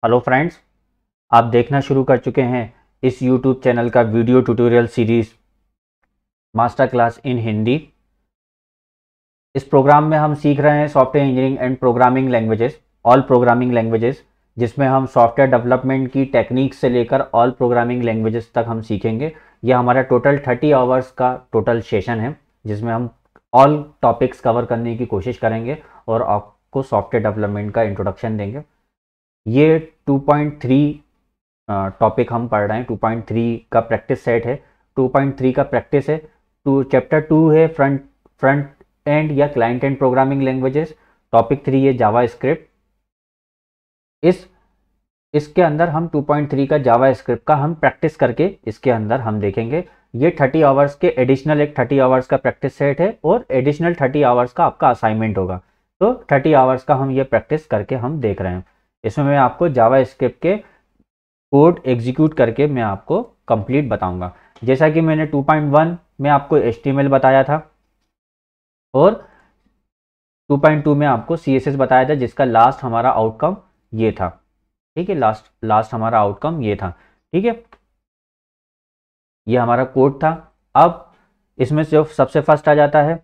Hello friends, आप देखना शुरू कर चुके हैं इस YouTube चैनल का video tutorial series master class in Hindi. इस प्रोग्राम में हम सीख रहे हैं software engineering and programming languages, all programming languages, जिसमें हम सॉफ्टवेयर डेवलपमेंट की टेक्निक से लेकर ऑल प्रोग्रामिंग लैंग्वेजेस तक हम सीखेंगे। यह हमारा टोटल 30 आवर्स का टोटल सेशन है, जिसमें हम ऑल टॉपिक्स कवर करने की कोशिश करेंगे और आपको सॉफ्टवेयर डेवलपमेंट का इंट्रोडक्शन देंगे। ये 2.3 टॉपिक हम पढ़ रहे हैं। 2.3 का प्रैक्टिस सेट है। 2.3 का प्रैक्टिस है। चैप्टर 2 है फ्रंट फ्रंट एंड या client and programming languages. Topic 3 है जावा स्क्रिप्ट। इसके अंदर हम 2.3 का जावा स्क्रिप्ट का हम प्रैक्टिस करके इसके अंदर हम देखेंगे। ये 30 आवर्स के एडिशनल एक 30 आवर्स का प्रैक्टिस सेट है और एडिशनल 30 आवर्स का आपका असाइनमेंट होगा। तो 30 आवर्स का हम ये प्रैक्टिस करके हम देख रहे हैं। इसमें मैं आपको जावा स्क्रिप्ट के कोड एग्जीक्यूट करके मैं आपको कंप्लीट बताऊंगा। जैसा कि मैंने 2.1 में आपको HTML बताया था और 2.2 में आपको CSS बताया था, जिसका लास्ट हमारा आउटकम ये था। ठीक है, लास्ट हमारा आउटकम ये था। ठीक है, ये हमारा कोड था। अब इसमें सिर्फ सबसे फर्स्ट आ जाता है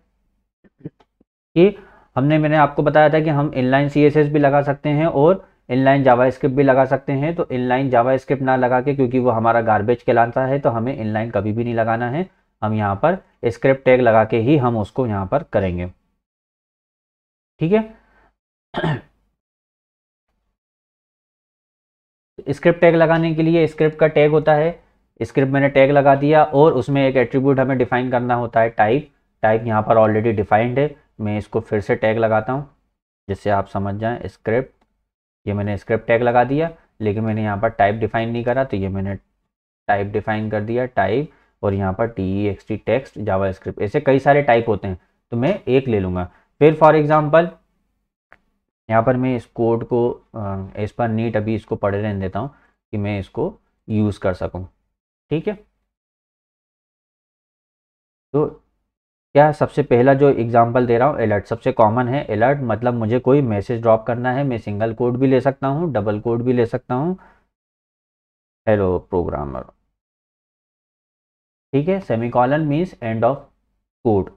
कि मैंने आपको बताया था कि हम इनलाइन CSS भी लगा सकते हैं और इनलाइन जावास्क्रिप्ट भी लगा सकते हैं। तो इनलाइन जावास्क्रिप्ट ना लगा के, क्योंकि वो हमारा गार्बेज कहलाता है, तो हमें इनलाइन कभी भी नहीं लगाना है। हम यहाँ पर स्क्रिप्ट टैग लगा के ही हम उसको यहाँ पर करेंगे। ठीक है, स्क्रिप्ट टैग लगाने के लिए स्क्रिप्ट का टैग होता है। स्क्रिप्ट मैंने टैग लगा दिया और उसमें एक एट्रीब्यूट हमें डिफाइन करना होता है, टाइप यहाँ पर ऑलरेडी डिफाइंड है। मैं इसको फिर से टैग लगाता हूँ जिससे आप समझ जाएं। स्क्रिप्ट, ये मैंने स्क्रिप्ट टैग लगा दिया, लेकिन मैंने यहाँ पर टाइप डिफाइन नहीं करा, तो ये मैंने टाइप डिफाइन कर दिया, टाइप, और यहाँ पर TEXT टेक्स्ट जावा स्क्रिप्ट। ऐसे कई सारे टाइप होते हैं, तो मैं एक ले लूँगा। फिर फॉर एग्जांपल यहाँ पर मैं इस कोड को एज पर नीड अभी इसको पढ़े रहने देता हूँ कि मैं इसको यूज़ कर सकूँ। ठीक है, तो क्या सबसे पहला जो एग्जांपल दे रहा हूँ, अलर्ट सबसे कॉमन है। अलर्ट मतलब मुझे कोई मैसेज ड्रॉप करना है। मैं सिंगल कोड भी ले सकता हूँ, डबल कोड भी ले सकता हूँ। हेलो प्रोग्रामर, ठीक है। Semicolon means end of code,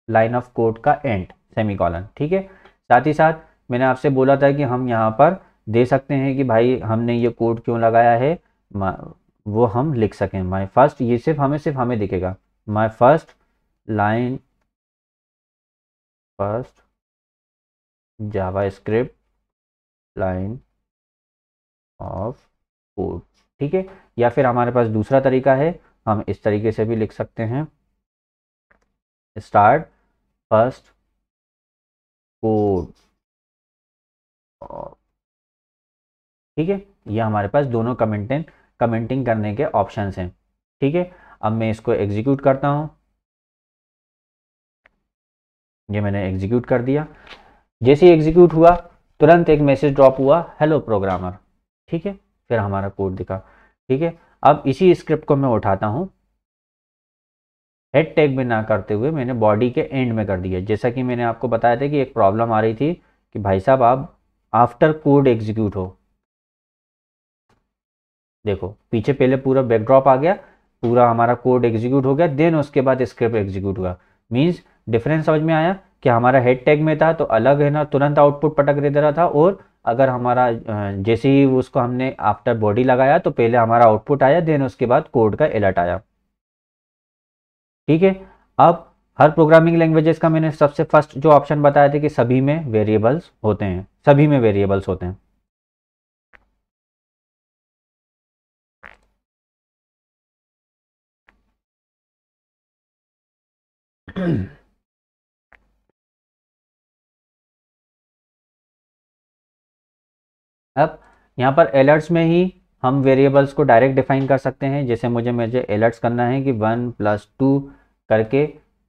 line of code का एंड, सेमीकॉलन। ठीक है, साथ ही साथ मैंने आपसे बोला था कि हम यहाँ पर दे सकते हैं कि भाई हमने ये कोड क्यों लगाया है, वो हम लिख सकें। माय फर्स्ट, ये सिर्फ हमें दिखेगा। My first line, first Java script line of code. ठीक है, या फिर हमारे पास दूसरा तरीका है, हम इस तरीके से भी लिख सकते हैं, स्टार्ट फर्स्ट कोड। ठीक है, ये हमारे पास दोनों कमेंटिंग करने के ऑप्शंस हैं। ठीक है, अब मैं इसको एग्जीक्यूट करता हूँ। ये मैंने एग्जीक्यूट कर दिया। जैसे ही एग्जीक्यूट हुआ, तुरंत एक मैसेज ड्रॉप हुआ, हेलो प्रोग्रामर। ठीक है, फिर हमारा कोड दिखा। ठीक है, अब इसी स्क्रिप्ट को मैं उठाता हूँ, हेड टैग में ना करते हुए मैंने बॉडी के एंड में कर दिया। जैसा कि मैंने आपको बताया था कि एक प्रॉब्लम आ रही थी कि भाई साहब आप आफ्टर कोड एग्जीक्यूट हो, देखो पीछे पहले पूरा बैकड्रॉप आ गया, पूरा हमारा कोड एग्जीक्यूट हो गया, देन उसके बाद स्क्रिप्ट एग्जीक्यूट हुआ। मीन्स डिफरेंस समझ में आया कि हमारा हेड टैग में था तो अलग है ना, तुरंत आउटपुट पटक दे रहा था, और अगर हमारा जैसे ही उसको हमने आफ्टर बॉडी लगाया तो पहले हमारा आउटपुट आया, देन उसके बाद कोड का अलर्ट आया। ठीक है, अब हर प्रोग्रामिंग लैंग्वेजेस का मैंने सबसे फर्स्ट जो ऑप्शन बताया था कि सभी में वेरिएबल्स होते हैं, सभी में वेरिएबल्स होते हैं। अब यहाँ पर अलर्ट्स में ही हम वेरिएबल्स को डायरेक्ट डिफाइन कर सकते हैं। जैसे मुझे अलर्ट्स करना है कि 1+2 करके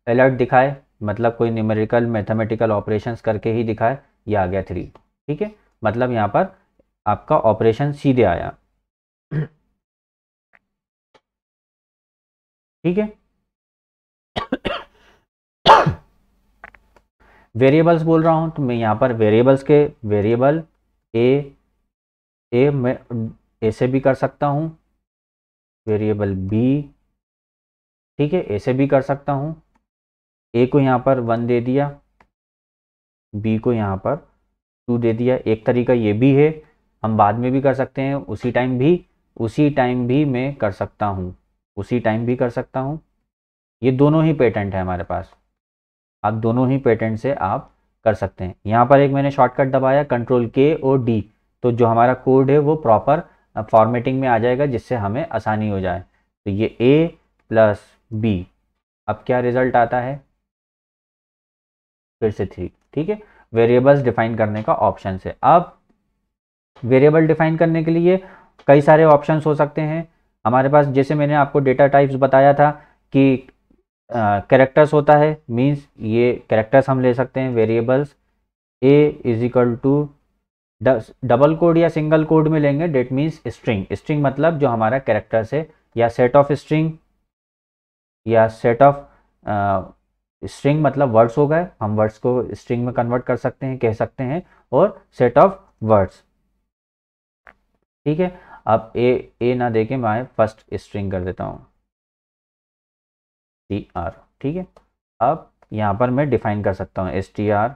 अलर्ट दिखाए, मतलब कोई न्यूमेरिकल मैथमेटिकल ऑपरेशंस करके ही दिखाए। ये आ गया 3। ठीक है, मतलब यहाँ पर आपका ऑपरेशन सीधे आया। ठीक है, वेरिएबल्स बोल रहा हूँ तो मैं यहाँ पर वेरिएबल्स के वेरिएबल ए ए मैं ऐसे भी कर सकता हूँ, वेरिएबल बी, ठीक है, ऐसे भी कर सकता हूँ, ए को यहाँ पर 1 दे दिया, बी को यहाँ पर 2 दे दिया। एक तरीका ये भी है, हम बाद में भी कर सकते हैं, उसी टाइम भी मैं कर सकता हूँ, उसी टाइम भी कर सकता हूँ। ये दोनों ही पेटेंट है हमारे पास, आप दोनों ही पेटेंट से आप कर सकते हैं। यहाँ पर एक मैंने शॉर्टकट दबाया कंट्रोल के और डी, तो जो हमारा कोड है वो प्रॉपर फॉर्मेटिंग में आ जाएगा, जिससे हमें आसानी हो जाए। तो ये ए प्लस बी, अब क्या रिजल्ट आता है, फिर से 3, ठीक है। वेरिएबल्स डिफाइन करने का ऑप्शन है। अब वेरिएबल डिफाइन करने के लिए कई सारे ऑप्शंस हो सकते हैं हमारे पास। जैसे मैंने आपको डेटा टाइप्स बताया था कि कैरेक्टर्स होता है, मींस ये कैरेक्टर्स हम ले सकते हैं variables. A is equal to double quote या सिंगल कोड में लेंगे, डेट मीन्स स्ट्रिंग। स्ट्रिंग मतलब जो हमारा कैरेक्टर्स है, या सेट ऑफ स्ट्रिंग, या सेट ऑफ स्ट्रिंग मतलब वर्ड्स हो गए, हम वर्ड्स को स्ट्रिंग में कन्वर्ट कर सकते हैं, कह सकते हैं, और सेट ऑफ वर्ड्स, ठीक है। अब ए ना देके मैं फर्स्ट स्ट्रिंग कर देता हूँ str, ठीक है। अब यहाँ पर मैं डिफाइन कर सकता हूँ str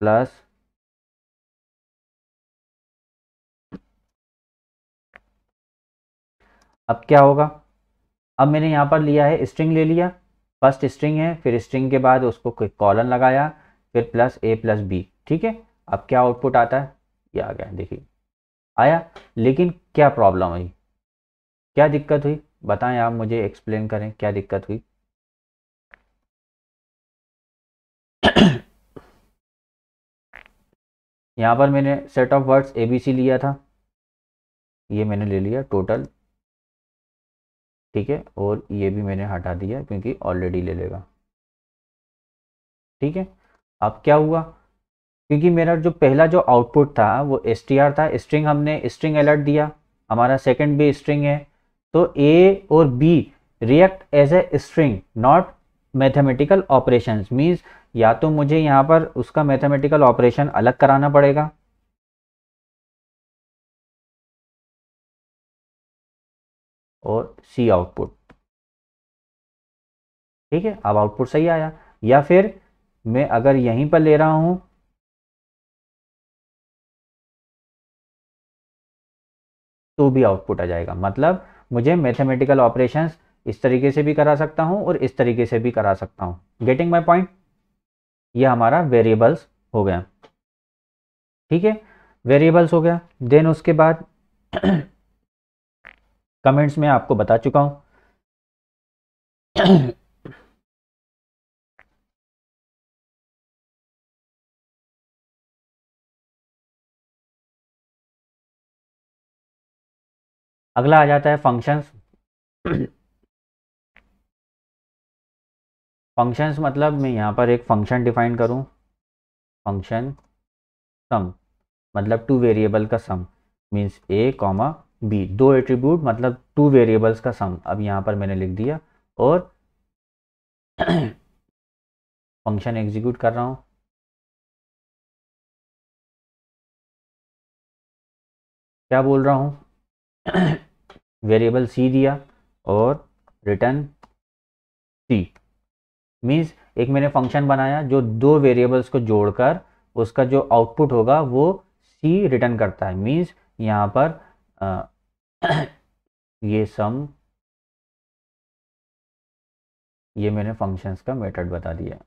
प्लस अब क्या होगा, अब मैंने यहाँ पर लिया है स्ट्रिंग ले लिया, फर्स्ट स्ट्रिंग है, फिर स्ट्रिंग के बाद उसको कोई कॉलन लगाया, फिर प्लस ए प्लस बी, ठीक है। अब क्या आउटपुट आता है, ये आ गया, देखिए आया। लेकिन क्या प्रॉब्लम हुई, क्या दिक्कत हुई, बताएं आप मुझे, एक्सप्लेन करें क्या दिक्कत हुई। यहाँ पर मैंने सेट ऑफ वर्ड्स ABC लिया था, ये मैंने ले लिया टोटल, ठीक है, और ये भी मैंने हटा दिया क्योंकि ऑलरेडी ले लेगा, ठीक है। अब क्या हुआ, क्योंकि मेरा जो पहला जो आउटपुट था वो str था, स्ट्रिंग, हमने स्ट्रिंग अलर्ट दिया, हमारा सेकंड भी स्ट्रिंग है, तो A और B react as a string, not mathematical operations. Means या तो मुझे यहाँ पर उसका मैथमेटिकल ऑपरेशन अलग कराना पड़ेगा, और C आउटपुट, ठीक है। अब आउटपुट सही आया, या फिर मैं अगर यहीं पर ले रहा हूं तो भी आउटपुट आ जाएगा। मतलब मुझे मैथमेटिकल ऑपरेशंस इस तरीके से भी करा सकता हूं और इस तरीके से भी करा सकता हूं। गेटिंग माय पॉइंट, ये हमारा वेरिएबल्स हो गया, ठीक है, वेरिएबल्स हो गया। देन उसके बाद कमेंट्स में आपको बता चुका हूं। अगला आ जाता है फंक्शंस। फंक्शंस मतलब मैं यहाँ पर एक फंक्शन डिफाइन करूँ, फंक्शन सम, मतलब टू वेरिएबल का सम, मीन्स ए कॉमा बी, दो एट्रीब्यूट मतलब टू वेरिएबल्स का सम। अब यहाँ पर मैंने लिख दिया और फंक्शन एग्जीक्यूट कर रहा हूँ। क्या बोल रहा हूँ, वेरिएबल सी दिया और रिटर्न सी, मीन्स एक मैंने फंक्शन बनाया जो दो वेरिएबल्स को जोड़कर उसका जो आउटपुट होगा वो सी रिटर्न करता है। मीन्स यहाँ पर ये सम, ये मैंने फंक्शंस का मेथड बता दिया।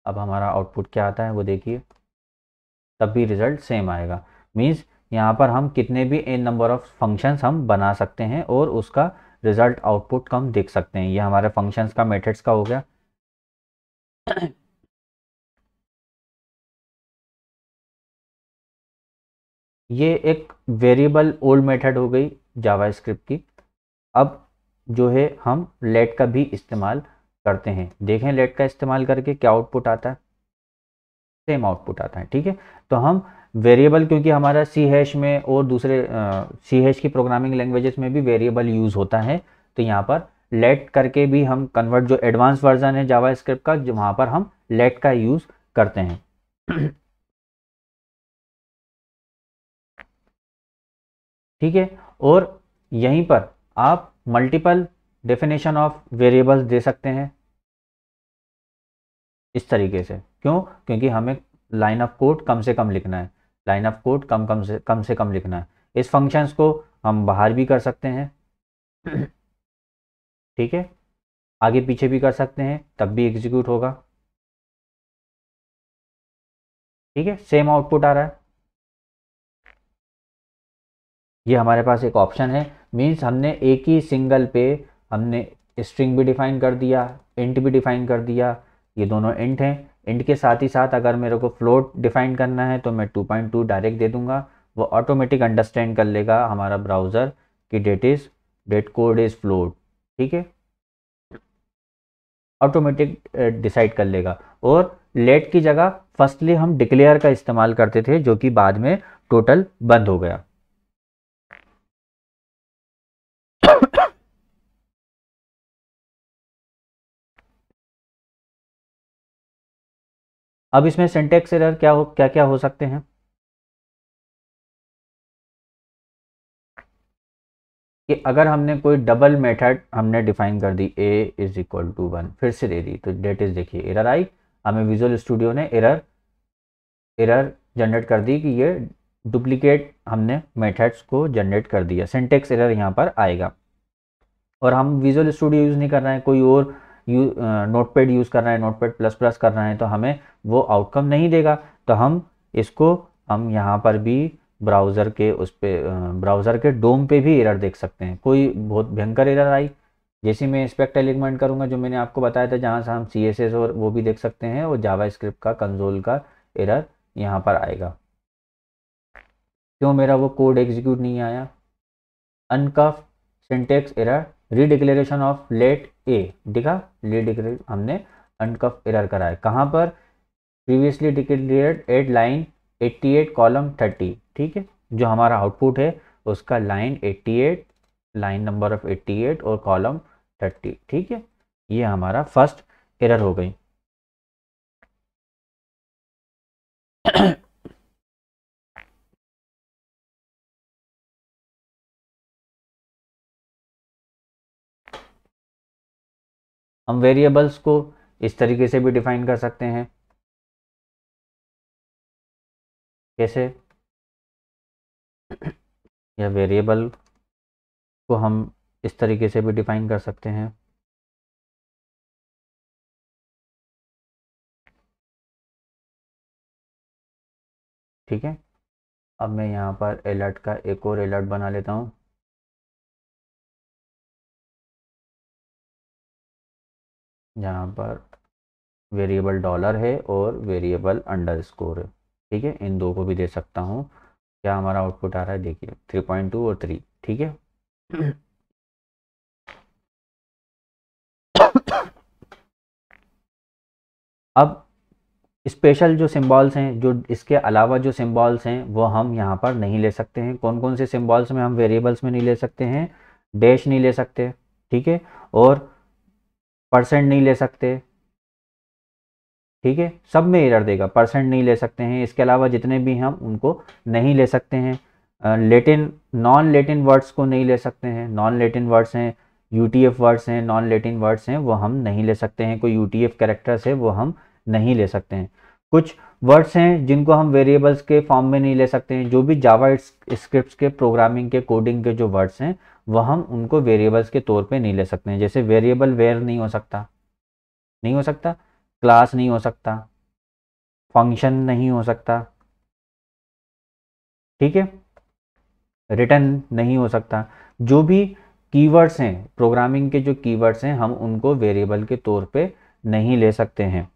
अब हमारा आउटपुट क्या आता है वो देखिए, तब भी रिजल्ट सेम आएगा। मीन्स यहाँ पर हम कितने भी n नंबर ऑफ फंक्शंस हम बना सकते हैं और उसका रिजल्ट आउटपुट हम देख सकते हैं। ये हमारे फंक्शंस का मेथड्स का हो गया। ये एक वेरिएबल ओल्ड मेथड हो गई जावास्क्रिप्ट की। अब जो है हम लेट का भी इस्तेमाल करते हैं, देखें लेट का इस्तेमाल करके क्या आउटपुट आता है, सेम आउटपुट आता है, ठीक है। तो हम वेरिएबल, क्योंकि हमारा सी हैश में और दूसरे सी हैश की प्रोग्रामिंग लैंग्वेजेस में भी वेरिएबल यूज़ होता है, तो यहाँ पर लेट करके भी हम कन्वर्ट, जो एडवांस वर्जन है जावास्क्रिप्ट का, जो वहाँ पर हम लेट का यूज़ करते हैं। ठीक है। और यहीं पर आप मल्टीपल डेफिनेशन ऑफ वेरिएबल्स दे सकते हैं इस तरीके से। क्यों? क्योंकि हमें लाइन ऑफ कोड कम से कम लिखना है, लाइन ऑफ कोड कम से कम लिखना है। इस फंक्शंस को हम बाहर भी कर सकते हैं ठीक है, आगे पीछे भी कर सकते हैं, तब भी एग्जीक्यूट होगा। ठीक है, सेम आउटपुट आ रहा है। ये हमारे पास एक ऑप्शन है, मीन्स हमने एक ही सिंगल पे हमने स्ट्रिंग भी डिफाइन कर दिया, इंट भी डिफाइन कर दिया। ये दोनों इंट हैं। इंट के साथ ही साथ अगर मेरे को फ्लोट डिफाइन करना है तो मैं 2.2 डायरेक्ट दे दूंगा, वो ऑटोमेटिक अंडरस्टैंड कर लेगा हमारा ब्राउज़र कि डेट कोड इज़ फ्लोट। ठीक है, ऑटोमेटिक डिसाइड कर लेगा। और लेट की जगह फर्स्टली हम डिक्लेयर का इस्तेमाल करते थे, जो कि बाद में टोटल बंद हो गया। अब इसमें सिंटेक्स एरर क्या क्या हो सकते हैं कि अगर हमने कोई डबल मेथड हमने डिफाइन कर दी a इज इक्वल टू 1, फिर से दे दी, तो डेट इज देखिए एरर आई, हमें विजुअल स्टूडियो ने एरर एरर जनरेट कर दी कि ये डुप्लीकेट हमने मेथड्स को जनरेट कर दिया, सिंटेक्स एरर यहाँ पर आएगा। और हम विजुअल स्टूडियो यूज़ नहीं कर रहे हैं, कोई और नोटपैड यूज़ कर रहे हैं, नोटपैड प्लस प्लस कर रहे हैं, तो हमें वो आउटकम नहीं देगा। तो हम यहाँ पर भी ब्राउज़र के ब्राउज़र के डोम पे भी एरर देख सकते हैं। कोई बहुत भयंकर एरर आई, जैसे मैं इंस्पेक्ट एलिमेंट करूँगा जो मैंने आपको बताया था, जहाँ से हम CSS और वो भी देख सकते हैं, और जावास्क्रिप्ट का कंसोल का एरर यहाँ पर आएगा। क्यों मेरा वो कोड एग्जीक्यूट नहीं आया? Uncaught syntax error, redeclaration of let a दिखा, रीडिक्लेयर हमने अनकफ एरर करा है। कहाँ पर? Previously declared at line 88 column 30। ठीक है, जो हमारा आउटपुट है उसका लाइन 88, लाइन नंबर ऑफ 88 और कॉलम 30। ठीक है, ये हमारा फर्स्ट एरर हो गई। हम वेरिएबल्स को इस तरीके से भी डिफाइन कर सकते हैं। कैसे? या वेरिएबल को हम इस तरीके से भी डिफाइन कर सकते हैं। ठीक है, अब मैं यहाँ पर अलर्ट का एक और अलर्ट बना लेता हूँ। जहाँ पर वेरिएबल डॉलर है और वेरिएबल अंडरस्कोर है। ठीक है, इन दो को भी दे सकता हूँ। क्या हमारा आउटपुट आ रहा है देखिए, 3.2 और 3। ठीक है अब स्पेशल जो सिंबल्स हैं, जो इसके अलावा जो सिंबल्स हैं वो हम यहाँ पर नहीं ले सकते हैं। कौन कौन से सिंबल्स में हम वेरिएबल्स में नहीं ले सकते हैं? डैश नहीं ले सकते, ठीक है, और परसेंट नहीं ले सकते। ठीक है, सब में एरर देगा, परसेंट नहीं ले सकते हैं। इसके अलावा जितने भी हम उनको नहीं ले सकते हैं। लेटिन नॉन लेटिन वर्ड्स को नहीं ले सकते हैं। नॉन लेटिन वर्ड्स हैं, UTF वर्ड्स हैं, नॉन लेटिन वर्ड्स हैं, वो हम नहीं ले सकते हैं। कोई UTF कैरेक्टर्स है वो हम नहीं ले सकते हैं। कुछ वर्ड्स हैं जिनको हम वेरिएबल्स के फॉर्म में नहीं ले सकते हैं। जो भी जावा स्क्रिप्ट्स के प्रोग्रामिंग के कोडिंग के जो वर्ड्स हैं वो हम उनको वेरिएबल्स के तौर पे नहीं ले सकते हैं। जैसे वेरिएबल वेयर नहीं हो सकता, नहीं हो सकता, क्लास नहीं हो सकता, फंक्शन नहीं हो सकता, ठीक है, रिटर्न नहीं हो सकता। जो भी कीवर्ड्स हैं, प्रोग्रामिंग के जो कीवर्ड्स हैं, हम उनको वेरिएबल के तौर पे नहीं ले सकते हैं।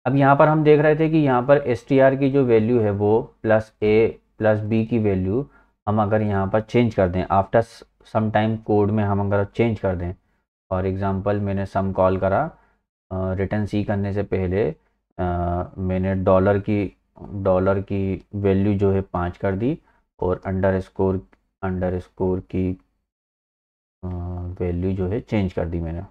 अब यहाँ पर हम देख रहे थे कि यहाँ पर str की जो वैल्यू है वो +a+b की वैल्यू हम अगर यहाँ पर चेंज कर दें, आफ्टर सम टाइम कोड में हम अगर चेंज कर दें, फॉर एग्जांपल मैंने सम कॉल करा, रिटर्न सी करने से पहले मैंने डॉलर की डॉलर की वैल्यू जो है 5 कर दी और अंडर स्कोर की वैल्यू जो है चेंज कर दी मैंने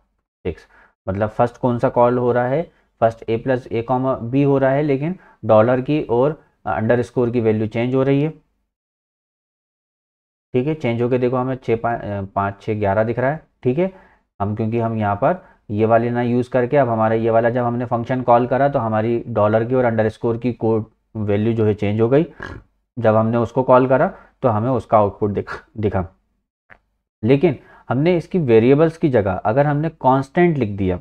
6। मतलब फर्स्ट कौन सा कॉल हो रहा है, first A plus A comma B हो रहा है, लेकिन डॉलर की और अंडर स्कोर की वैल्यू चेंज हो रही है। ठीक है, चेंज होके देखो हमें 5 6 11 दिख रहा है। ठीक है, क्योंकि हम यहाँ पर ये वाली ना यूज़ करके अब हमारा ये वाला जब हमने फंक्शन कॉल करा तो हमारी डॉलर की और अंडर स्कोर की कोड वैल्यू जो है चेंज हो गई। जब हमने उसको कॉल करा तो हमें उसका आउटपुट दिखा। लेकिन हमने इसकी वेरिएबल्स की जगह अगर हमने कांस्टेंट लिख दिया,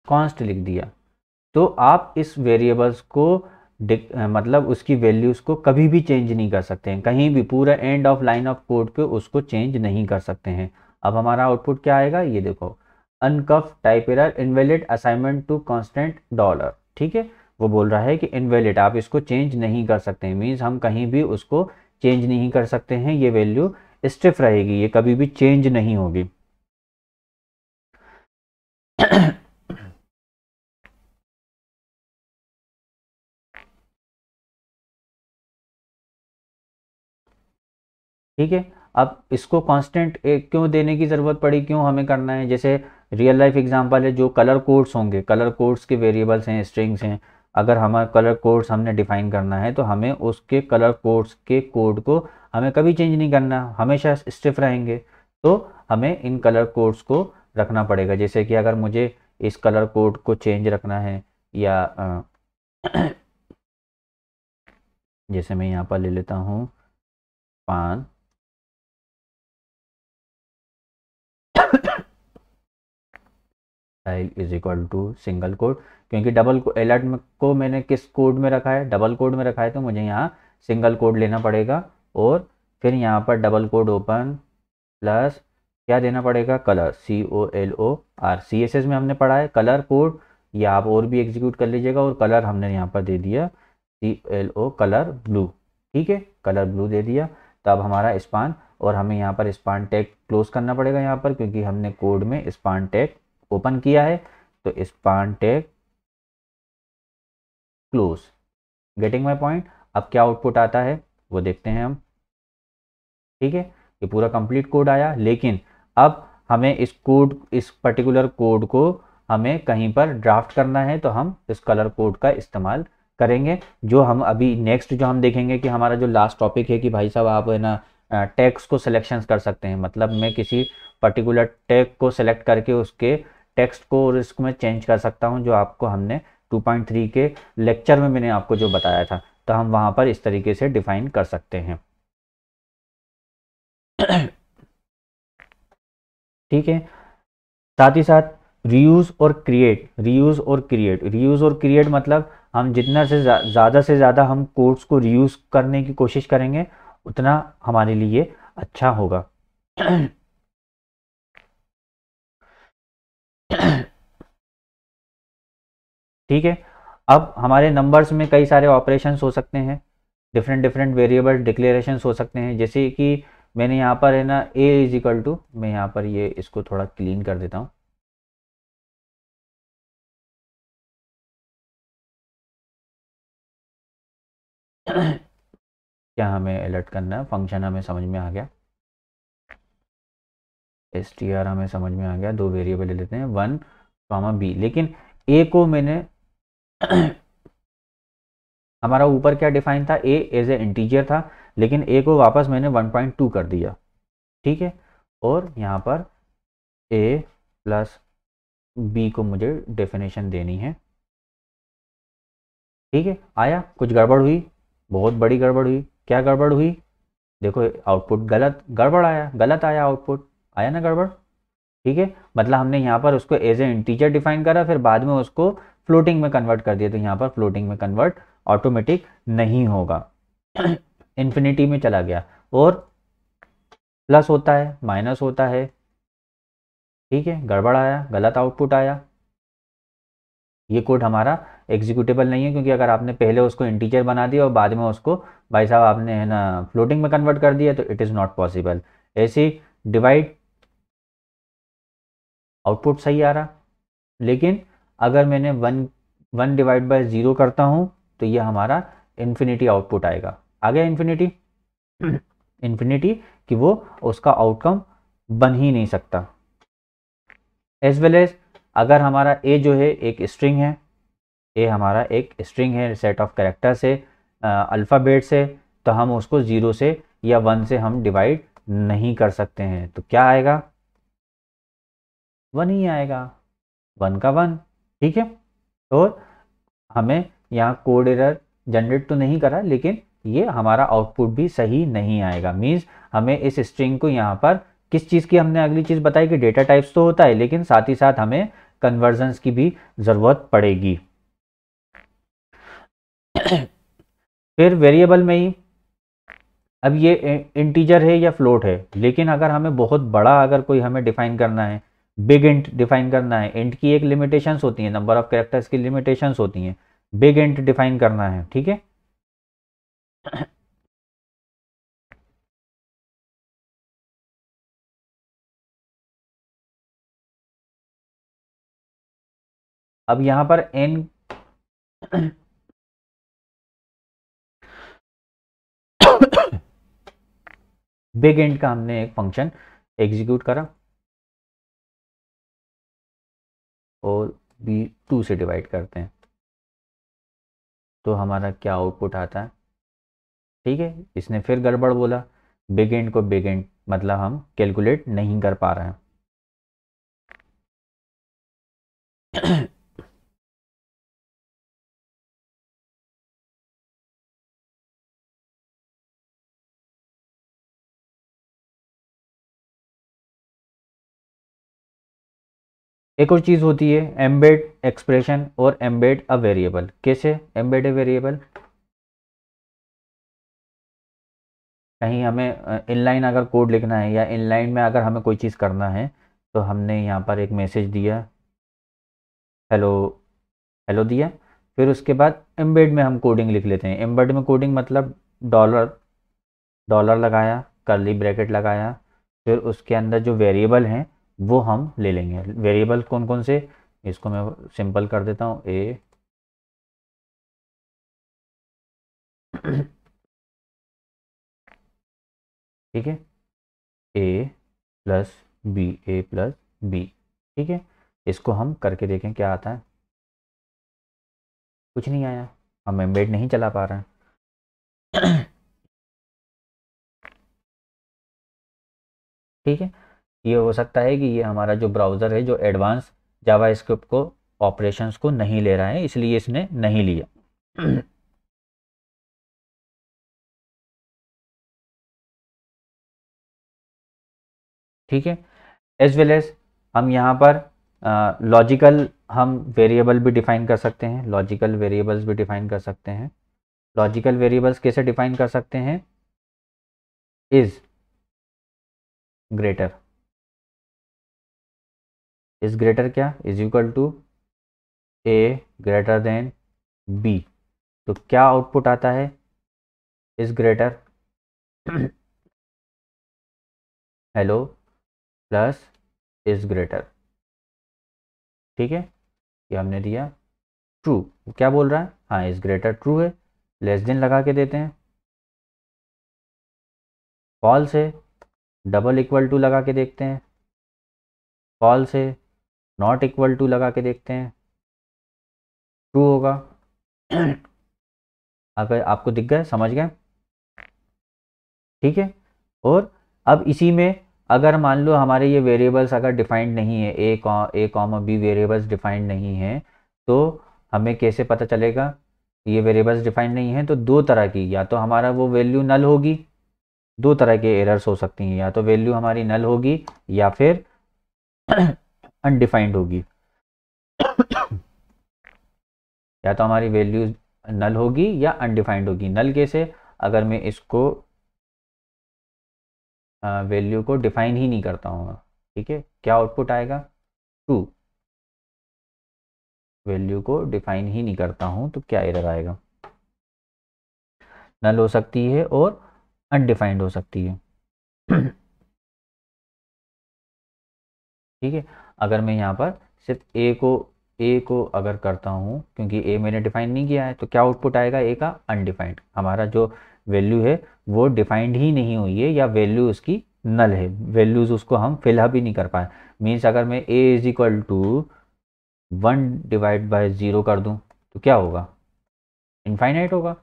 कांस्ट लिख दिया, तो आप इस वेरिएबल्स को मतलब उसकी वैल्यूज़ को कभी भी चेंज नहीं कर सकते हैं, कहीं भी पूरा end of line of code पे उसको चेंज नहीं कर सकते हैं। अब हमारा आउटपुट क्या आएगा, ये देखो, uncaught type error invalid assignment to constant dollar. ठीक है, वो बोल रहा है कि इनवैलिड, आप इसको चेंज नहीं कर सकते हैं, मीन्स हम कहीं भी उसको चेंज नहीं कर सकते हैं, ये वैल्यू स्टिफ रहेगी, ये कभी भी चेंज नहीं होगी। ठीक है, अब इसको कांस्टेंट क्यों देने की ज़रूरत पड़ी, क्यों हमें करना है, जैसे रियल लाइफ एग्जांपल है, जो कलर कोड्स होंगे, कलर कोड्स के वेरिएबल्स हैं, स्ट्रिंग्स हैं, अगर हमारा कलर कोड्स हमने डिफाइन करना है तो हमें उसके कलर कोड्स के कोड को हमें कभी चेंज नहीं करना, हमेशा स्टिफ रहेंगे। तो हमें इन कलर कोड्स को रखना पड़ेगा, जैसे कि अगर मुझे इस कलर कोड को चेंज रखना है, या जैसे मैं यहाँ पर ले लेता हूँ पान style is equal to single quote, क्योंकि डबल अलर्ट को मैंने किस कोड में रखा है, डबल कोड में रखा है, तो मुझे यहाँ सिंगल कोड लेना पड़ेगा। और फिर यहाँ पर डबल कोड ओपन प्लस क्या देना पड़ेगा, कलर, COLOR, CSS में हमने पढ़ा है कलर कोड, या आप और भी एग्जीक्यूट कर लीजिएगा, और कलर हमने यहाँ पर दे दिया CLO कलर ब्लू। ठीक है, कलर ब्लू दे दिया। तो अब हमारा स्पान, और हमें यहाँ पर स्पान टैग क्लोज करना पड़ेगा यहाँ पर, क्योंकि हमने कोड में स्पान टैग ओपन किया है, तो span tag close. Getting my point. अब क्या आउटपुट आता है वो देखते हैं हम। ठीक है, ये पूरा कंप्लीट कोड आया, लेकिन अब हमें इस पर्टिकुलर कोड को हमें कहीं पर ड्राफ्ट करना है, तो हम इस कलर कोड का इस्तेमाल करेंगे, जो हम अभी नेक्स्ट जो हम देखेंगे कि हमारा जो लास्ट टॉपिक है कि भाई साहब आप है ना टैग्स को सिलेक्शन कर सकते हैं, मतलब मैं किसी पर्टिकुलर टैग को सिलेक्ट करके उसके टेक्स्ट को और इसको मैं चेंज कर सकता हूं, जो आपको हमने 2.3 के लेक्चर में मैंने आपको जो बताया था, तो हम वहां पर इस तरीके से डिफाइन कर सकते हैं। ठीक है, साथ ही साथ रीयूज़ और क्रिएट मतलब हम जितना ज़्यादा से ज़्यादा हम कोड्स को रीयूज़ करने की कोशिश करेंगे उतना हमारे लिए अच्छा होगा। ठीक है, अब हमारे नंबर्स में कई सारे ऑपरेशंस हो सकते हैं, डिफरेंट डिफरेंट वेरिएबल डिक्लेरेशंस हो सकते हैं, जैसे कि मैंने यहाँ पर है ना a इज इक्वल टू, मैं यहाँ पर ये इसको थोड़ा क्लीन कर देता हूँ। क्या हमें अलर्ट करना है, फंक्शन हमें समझ में आ गया, str हमें समझ में आ गया, दो वेरिएबल ले लेते हैं 1 कॉमा b, लेकिन a को मैंने हमारा ऊपर क्या डिफाइन था, a एज ए इंटीजर था, लेकिन a को वापस मैंने 1.2 कर दिया। ठीक है, और यहाँ पर a प्लस b को मुझे डेफिनेशन देनी है। ठीक है, आया, कुछ गड़बड़ हुई, बहुत बड़ी गड़बड़ हुई, क्या गड़बड़ हुई, देखो आउटपुट गड़बड़ आया, गलत आया आउटपुट, आया ना गड़बड़। ठीक है, मतलब हमने यहाँ पर उसको एज ए इंटीजर डिफाइन करा, फिर बाद में उसको फ्लोटिंग में कन्वर्ट कर दिया, तो यहाँ पर फ्लोटिंग में कन्वर्ट ऑटोमेटिक नहीं होगा, इन्फिनिटी में चला गया, और प्लस होता है माइनस होता है। ठीक है, गड़बड़ आया, गलत आउटपुट आया, ये कोड हमारा एग्जीक्यूटेबल नहीं है, क्योंकि अगर आपने पहले उसको इंटीजर बना दिया और बाद में उसको भाई साहब आपने है ना फ्लोटिंग में कन्वर्ट कर दिया, तो इट इज़ नॉट पॉसिबल। ऐसे डिवाइड आउटपुट सही आ रहा, लेकिन अगर मैंने 1/0 करता हूँ तो ये हमारा इन्फिनिटी आउटपुट आएगा। आ गया इन्फिनिटी इन्फिनिटी कि वो उसका आउटकम बन ही नहीं सकता। एज वेल एज अगर हमारा ए जो है एक स्ट्रिंग है, ए हमारा एक स्ट्रिंग है, सेट ऑफ कैरेक्टर से, अल्फ़ाबेट से, तो हम उसको 0 से या 1 से हम डिवाइड नहीं कर सकते हैं। तो क्या आएगा? 1 ही आएगा, 1 का 1। ठीक है, और हमें यहाँ कोड एरर जनरेट तो नहीं करा, लेकिन ये हमारा आउटपुट भी सही नहीं आएगा। मीन्स हमें इस स्ट्रिंग को यहाँ पर किस चीज़ की, हमने अगली चीज़ बताई कि डेटा टाइप्स तो होता है, लेकिन साथ ही साथ हमें कन्वर्जन्स की भी ज़रूरत पड़ेगी। फिर वेरिएबल में ही अब ये इंटीजर है या फ्लोट है, लेकिन अगर हमें बहुत बड़ा अगर कोई हमें डिफाइन करना है, बिग इंट डिफाइन करना है, इंट की एक लिमिटेशंस होती है, नंबर ऑफ कैरेक्टर्स की लिमिटेशंस होती हैं, बिग इंट डिफाइन करना है। ठीक है, अब यहाँ पर एन बिग इंट का हमने एक फंक्शन एग्जीक्यूट करा और बी 2 से डिवाइड करते हैं, तो हमारा क्या आउटपुट आता है? ठीक है, इसने फिर गड़बड़ बोला, बिग इंट को बिग इंट मतलब हम कैलकुलेट नहीं कर पा रहे हैं। एक और चीज़ होती है एम्बेड एक्सप्रेशन और एम्बेड अ वेरिएबल। कैसे एम्बेड ए वेरिएबल? कहीं हमें इनलाइन अगर कोड लिखना है या इनलाइन में अगर हमें कोई चीज़ करना है, तो हमने यहाँ पर एक मैसेज दिया, हेलो हेलो दिया, फिर उसके बाद एम्बेड में हम कोडिंग लिख लेते हैं। एम्बेड में कोडिंग मतलब डॉलर डॉलर लगाया, कर्ली ब्रैकेट लगाया, फिर उसके अंदर जो वेरिएबल हैं वो हम ले लेंगे। वेरिएबल कौन कौन से, इसको मैं सिंपल कर देता हूँ, ए ठीक है, ए प्लस बी, ए प्लस बी। ठीक है, इसको हम करके देखें क्या आता है। कुछ नहीं आया, हम एम्बेड नहीं चला पा रहे हैं। ठीक है, ये हो सकता है कि ये हमारा जो ब्राउज़र है जो एडवांस जावास्क्रिप्ट को ऑपरेशंस को नहीं ले रहा है, इसलिए इसने नहीं लिया। ठीक है, एज वेल एज हम यहाँ पर लॉजिकल हम वेरिएबल भी डिफाइन कर सकते हैं, लॉजिकल वेरिएबल्स भी डिफाइन कर सकते हैं। लॉजिकल वेरिएबल्स कैसे डिफाइन कर सकते हैं? इज ग्रेटर, इज ग्रेटर क्या, is equal to a greater than b. तो क्या आउटपुट आता है? Is greater hello plus is greater. ठीक है, ये हमने दिया ट्रू। क्या बोल रहा है? हाँ, इज ग्रेटर ट्रू है, लेस देन लगा के देते हैं। फॉल्स है, डबल इक्वल टू लगा के देखते हैं। फॉल्स है, नॉट इक्वल टू लगा के देखते हैं, ट्रू होगा। अगर आपको दिख गए, समझ गए? ठीक है, और अब इसी में अगर मान लो हमारे ये वेरिएबल्स अगर डिफाइंड नहीं है, ए कॉमा बी वेरिएबल्स डिफाइंड नहीं है, तो हमें कैसे पता चलेगा ये वेरिएबल्स डिफाइंड नहीं है? तो दो तरह की, या तो हमारा वो वैल्यू नल होगी, दो तरह के एरर्स हो सकती हैं, या तो वैल्यू हमारी नल होगी या फिर अनडिफाइंड होगी। या तो हमारी वैल्यू नल होगी या अनडिफाइंड होगी। नल कैसे? अगर मैं इसको वैल्यू को डिफाइन ही नहीं करता हूँ। ठीक है, क्या आउटपुट आएगा? ट्रू। वैल्यू को डिफाइन ही नहीं करता हूँ तो क्या एरर आएगा? नल हो सकती है और अनडिफाइंड हो सकती है। ठीक है, अगर मैं यहाँ पर सिर्फ ए को ए को अगर करता हूँ, क्योंकि ए मैंने डिफाइन नहीं किया है, तो क्या आउटपुट आएगा ए का? अनडिफाइंड। हमारा जो वैल्यू है वो डिफाइंड ही नहीं हुई है, या वैल्यू उसकी नल है, वैल्यूज़ उसको हम फिलअप ही नहीं कर पाए। मीन्स अगर मैं ए इज इक्वल टू 1/0 कर दूँ तो क्या होगा? इनफाइनाइट होगा।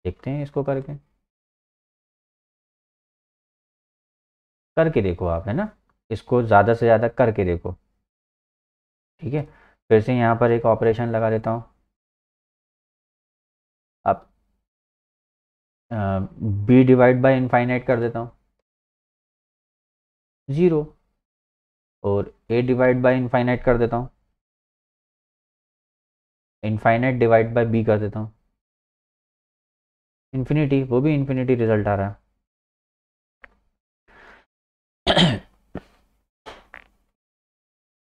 देखते हैं इसको करके, करके देखो आप, है ना, इसको ज़्यादा से ज़्यादा करके देखो। ठीक है, फिर से यहाँ पर एक ऑपरेशन लगा देता हूँ। अब बी डिवाइड बाय इनफाइनाइट कर देता हूँ, 0। और ए डिवाइड बाय इनफाइनाइट कर देता हूँ, इनफाइनाइट डिवाइड बाय बी कर देता हूँ, इन्फिनिटी, वो भी इन्फिनिटी रिजल्ट आ रहा है।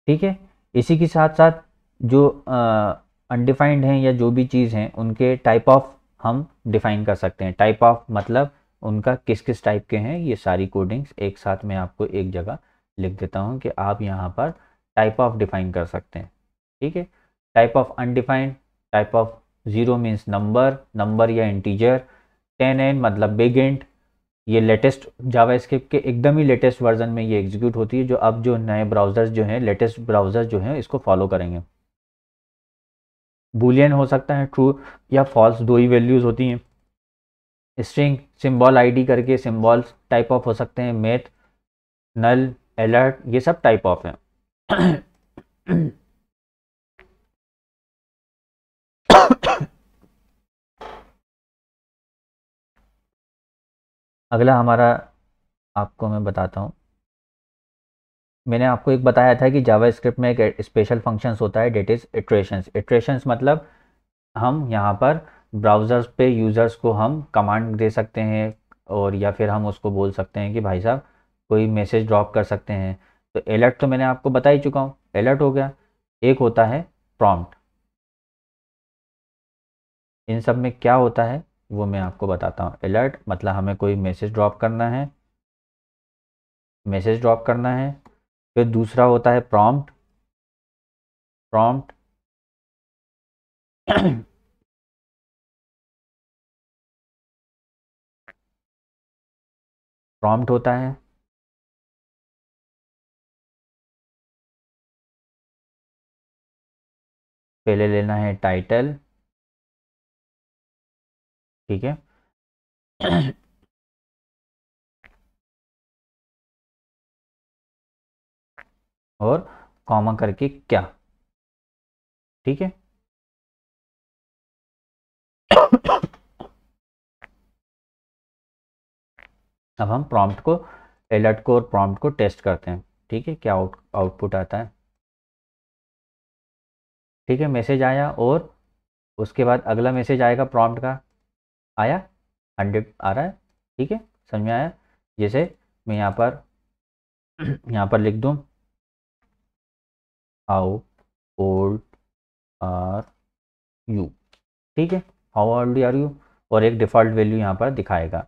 ठीक है, इसी के साथ साथ जो अनडिफाइंड हैं या जो भी चीज़ हैं उनके टाइप ऑफ हम डिफाइन कर सकते हैं। टाइप ऑफ मतलब उनका किस किस टाइप के हैं, ये सारी कोडिंग्स एक साथ मैं आपको एक जगह लिख देता हूँ कि आप यहाँ पर टाइप ऑफ डिफाइन कर सकते हैं। ठीक है, type of undefined, type of 0 means number, number या इंटीजर, 10n मतलब बिग इंट। ये लेटेस्ट जावास्क्रिप्ट के एकदम ही लेटेस्ट वर्जन में ये एग्जीक्यूट होती है, जो अब जो नए ब्राउज़र्स जो हैं, लेटेस्ट ब्राउज़र्स जो हैं, इसको फॉलो करेंगे। बूलियन हो सकता है ट्रू या फॉल्स, दो ही वैल्यूज़ होती हैं। स्ट्रिंग, सिंबल आईडी करके सिंबल्स टाइप ऑफ हो सकते हैं। मैथ, नल, अलर्ट, ये सब टाइप ऑफ हैं। अगला हमारा, आपको मैं बताता हूँ, मैंने आपको एक बताया था कि जावास्क्रिप्ट में एक स्पेशल फंक्शंस होता है, डेट इज़ इटरेशंस। इटरेशंस मतलब हम यहाँ पर ब्राउज़र्स पे यूज़र्स को हम कमांड दे सकते हैं, और या फिर हम उसको बोल सकते हैं कि भाई साहब कोई मैसेज ड्रॉप कर सकते हैं। तो अलर्ट तो मैंने आपको बता ही चुका हूँ, अलर्ट हो गया। एक होता है प्रॉम्प्ट। इन सब में क्या होता है वो मैं आपको बताता हूँ। अलर्ट मतलब हमें कोई मैसेज ड्रॉप करना है, मैसेज ड्रॉप करना है। फिर दूसरा होता है प्रॉम्प्ट। प्रॉम्प्ट प्रॉम्प्ट होता है, पहले लेना है टाइटल। ठीक है। और कॉमा करके क्या। ठीक है। अब हम प्रॉम्प्ट को, अलर्ट को और प्रॉम्प्ट को टेस्ट करते हैं। ठीक है, क्या आउटपुट आता है। ठीक है, मैसेज आया, और उसके बाद अगला मैसेज आएगा प्रॉम्प्ट का। आया, 100 आ रहा है। ठीक है, समझ में आया। जैसे मैं यहाँ पर यहाँ पर लिख दूँ, हाउ ओल्ड आर यू। ठीक है, हाउ ओल्ड आर यू, और एक डिफ़ॉल्ट वैल्यू यहाँ पर दिखाएगा।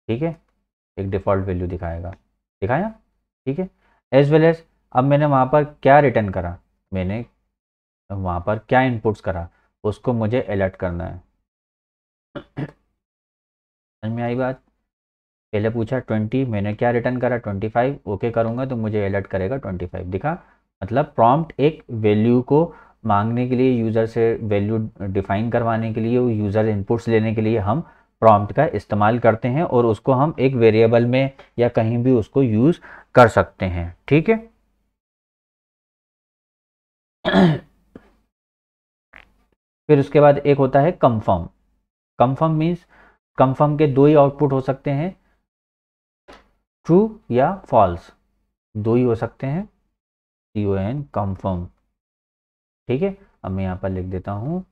ठीक है, एक डिफ़ॉल्ट वैल्यू दिखाएगा, दिखाया। ठीक है, एज वेल एज अब मैंने वहाँ पर क्या रिटर्न करा, मैंने वहाँ पर क्या इनपुट्स करा, उसको मुझे अलर्ट करना है। समझ में आई बात। पहले पूछा 20, मैंने क्या रिटर्न करा 25, ओके करूँगा तो मुझे अलर्ट करेगा 25, दिखा। मतलब प्रॉम्प्ट एक वैल्यू को मांगने के लिए, यूज़र से वैल्यू डिफाइन करवाने के लिए, यूज़र इनपुट्स लेने के लिए हम प्रॉम्प्ट का इस्तेमाल करते हैं, और उसको हम एक वेरिएबल में या कहीं भी उसको यूज़ कर सकते हैं। ठीक है। फिर उसके बाद एक होता है कंफर्म। कंफर्म मीन्स, कंफर्म के दो ही आउटपुट हो सकते हैं, ट्रू या फॉल्स, दो ही हो सकते हैं। CON confirm. ठीक है, अब मैं यहाँ पर लिख देता हूँ।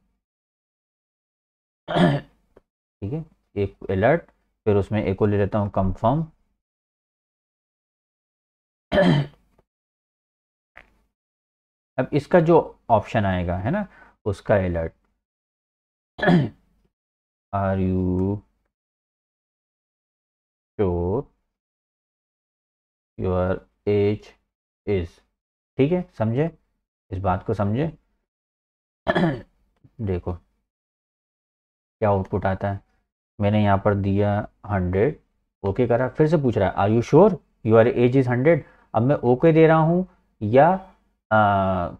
ठीक है, एक अलर्ट, फिर उसमें एक को ले लेता हूँ कंफर्म। अब इसका जो ऑप्शन आएगा है ना, उसका alert, are you sure your age is. ठीक है, समझे, इस बात को समझे। देखो क्या आउटपुट आता है। मैंने यहाँ पर दिया 100, ओके करा, फिर से पूछ रहा है are you sure your age is 100। अब मैं ओके दे रहा हूँ या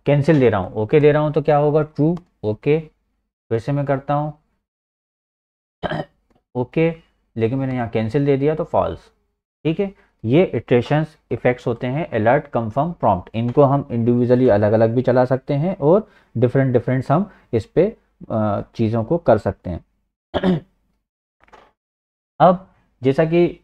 कैंसिल दे रहा हूँ। ओके दे रहा हूँ तो क्या होगा, ट्रू। ओके, फिर से मैं करता हूँ ओके, लेकिन मैंने यहाँ कैंसिल दे दिया तो फॉल्स। ठीक है, ये इटरेशंस इफेक्ट्स होते हैं अलर्ट कंफर्म प्रॉम्प्ट। इनको हम इंडिविजुअली अलग अलग भी चला सकते हैं और डिफरेंट डिफरेंट्स हम इस पे चीज़ों को कर सकते हैं। अब जैसा कि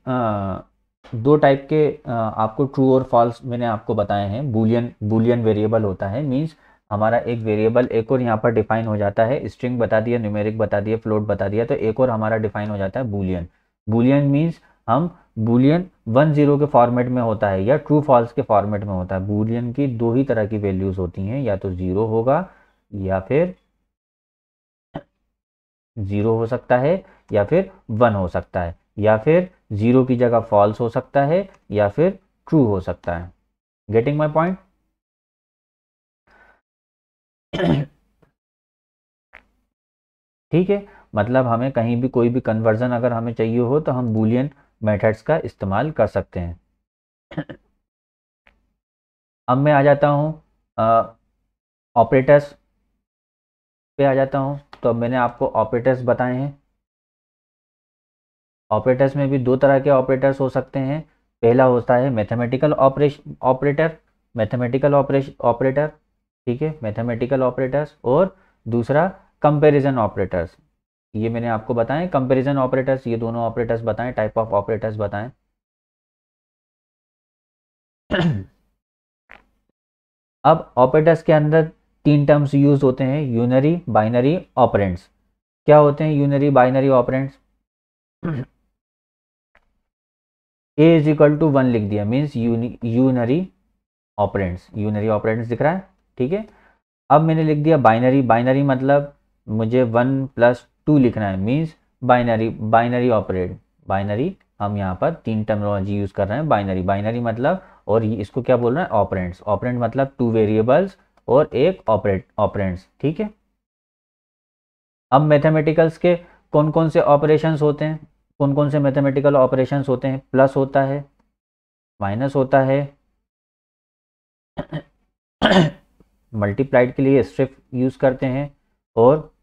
दो टाइप के आपको ट्रू और फॉल्स मैंने आपको बताए हैं। बूलियन बूलियन वेरिएबल होता है, मींस हमारा एक वेरिएबल एक और यहाँ पर डिफाइन हो जाता है। स्ट्रिंग बता दिया, न्यूमेरिक बता दिया, फ्लोट बता दिया, तो एक और हमारा डिफाइन हो जाता है बूलियन। बूलियन मींस हम बूलियन 1-0 के फॉर्मेट में होता है या ट्रू फॉल्स के फॉर्मेट में होता है। बूलियन की दो ही तरह की वैल्यूज होती हैं, या तो 0 होगा या फिर 0 हो सकता है या फिर 1 हो सकता है, या फिर 0 की जगह फॉल्स हो सकता है या फिर ट्रू हो सकता है। Getting my point. ठीक है, मतलब हमें कहीं भी कोई भी कन्वर्जन अगर हमें चाहिए हो तो हम बूलियन मेथड्स का इस्तेमाल कर सकते हैं। अब मैं आ जाता हूँ ऑपरेटर्स पे आ जाता हूँ। तो अब मैंने आपको ऑपरेटर्स बताए हैं। ऑपरेटर्स में भी दो तरह के ऑपरेटर्स हो सकते हैं। पहला होता है mathematical operation operator, mathematical operation operator, ठीक है, मैथमेटिकल ऑपरेटर्स। और दूसरा कंपैरिजन ऑपरेटर्स। ये मैंने आपको बताएं कंपैरिजन ऑपरेटर्स, ये दोनों ऑपरेटर्स बताएं, टाइप ऑफ ऑपरेटर्स बताएं। अब ऑपरेटर्स के अंदर तीन टर्म्स यूज होते हैं, यूनरी, बाइनरी, ऑपरेंड्स। क्या होते हैं unary binary operands? A is equal to 1 लिख दिया, means unary operands, unary operands दिख रहा है, ठीक है। अब मैंने लिख दिया बाइनरी, बाइनरी मतलब मुझे 1+2 लिखना है, means binary, binary operate, binary. हम यहाँ पर तीन टर्मिनोलॉजी यूज़ कर रहे हैं, बाइनरी, बाइनरी मतलब, और इसको क्या बोल रहे हैं, ऑपरेंड्स। ऑपरेंड मतलब 2 वेरिएबल्स और एक ऑपरेंड्स, ठीक है। अब मैथमेटिकल्स के कौन कौन से ऑपरेशंस होते हैं, कौन कौन से मैथमेटिकल ऑपरेशंस होते हैं? प्लस होता है, माइनस होता है, मल्टीप्लाइड के लिए स्ट्रिप यूज़ करते हैं, और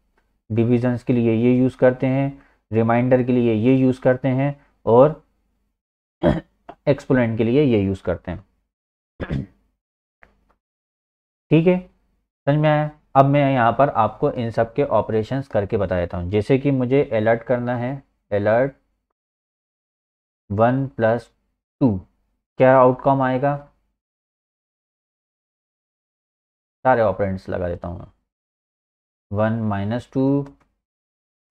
डिविजन्स के लिए ये यूज़ करते हैं, रिमाइंडर के लिए ये यूज़ करते हैं, और एक्सपोनेंट के लिए ये यूज़ करते हैं। ठीक है, समझ में आया? अब मैं यहाँ पर आपको इन सब के ऑपरेशंस करके बता देता हूँ। जैसे कि मुझे अलर्ट करना है, अलर्ट 1+2, क्या आउटकम आएगा? सारे ऑपरेंड्स लगा देता हूँ मैं। 1-2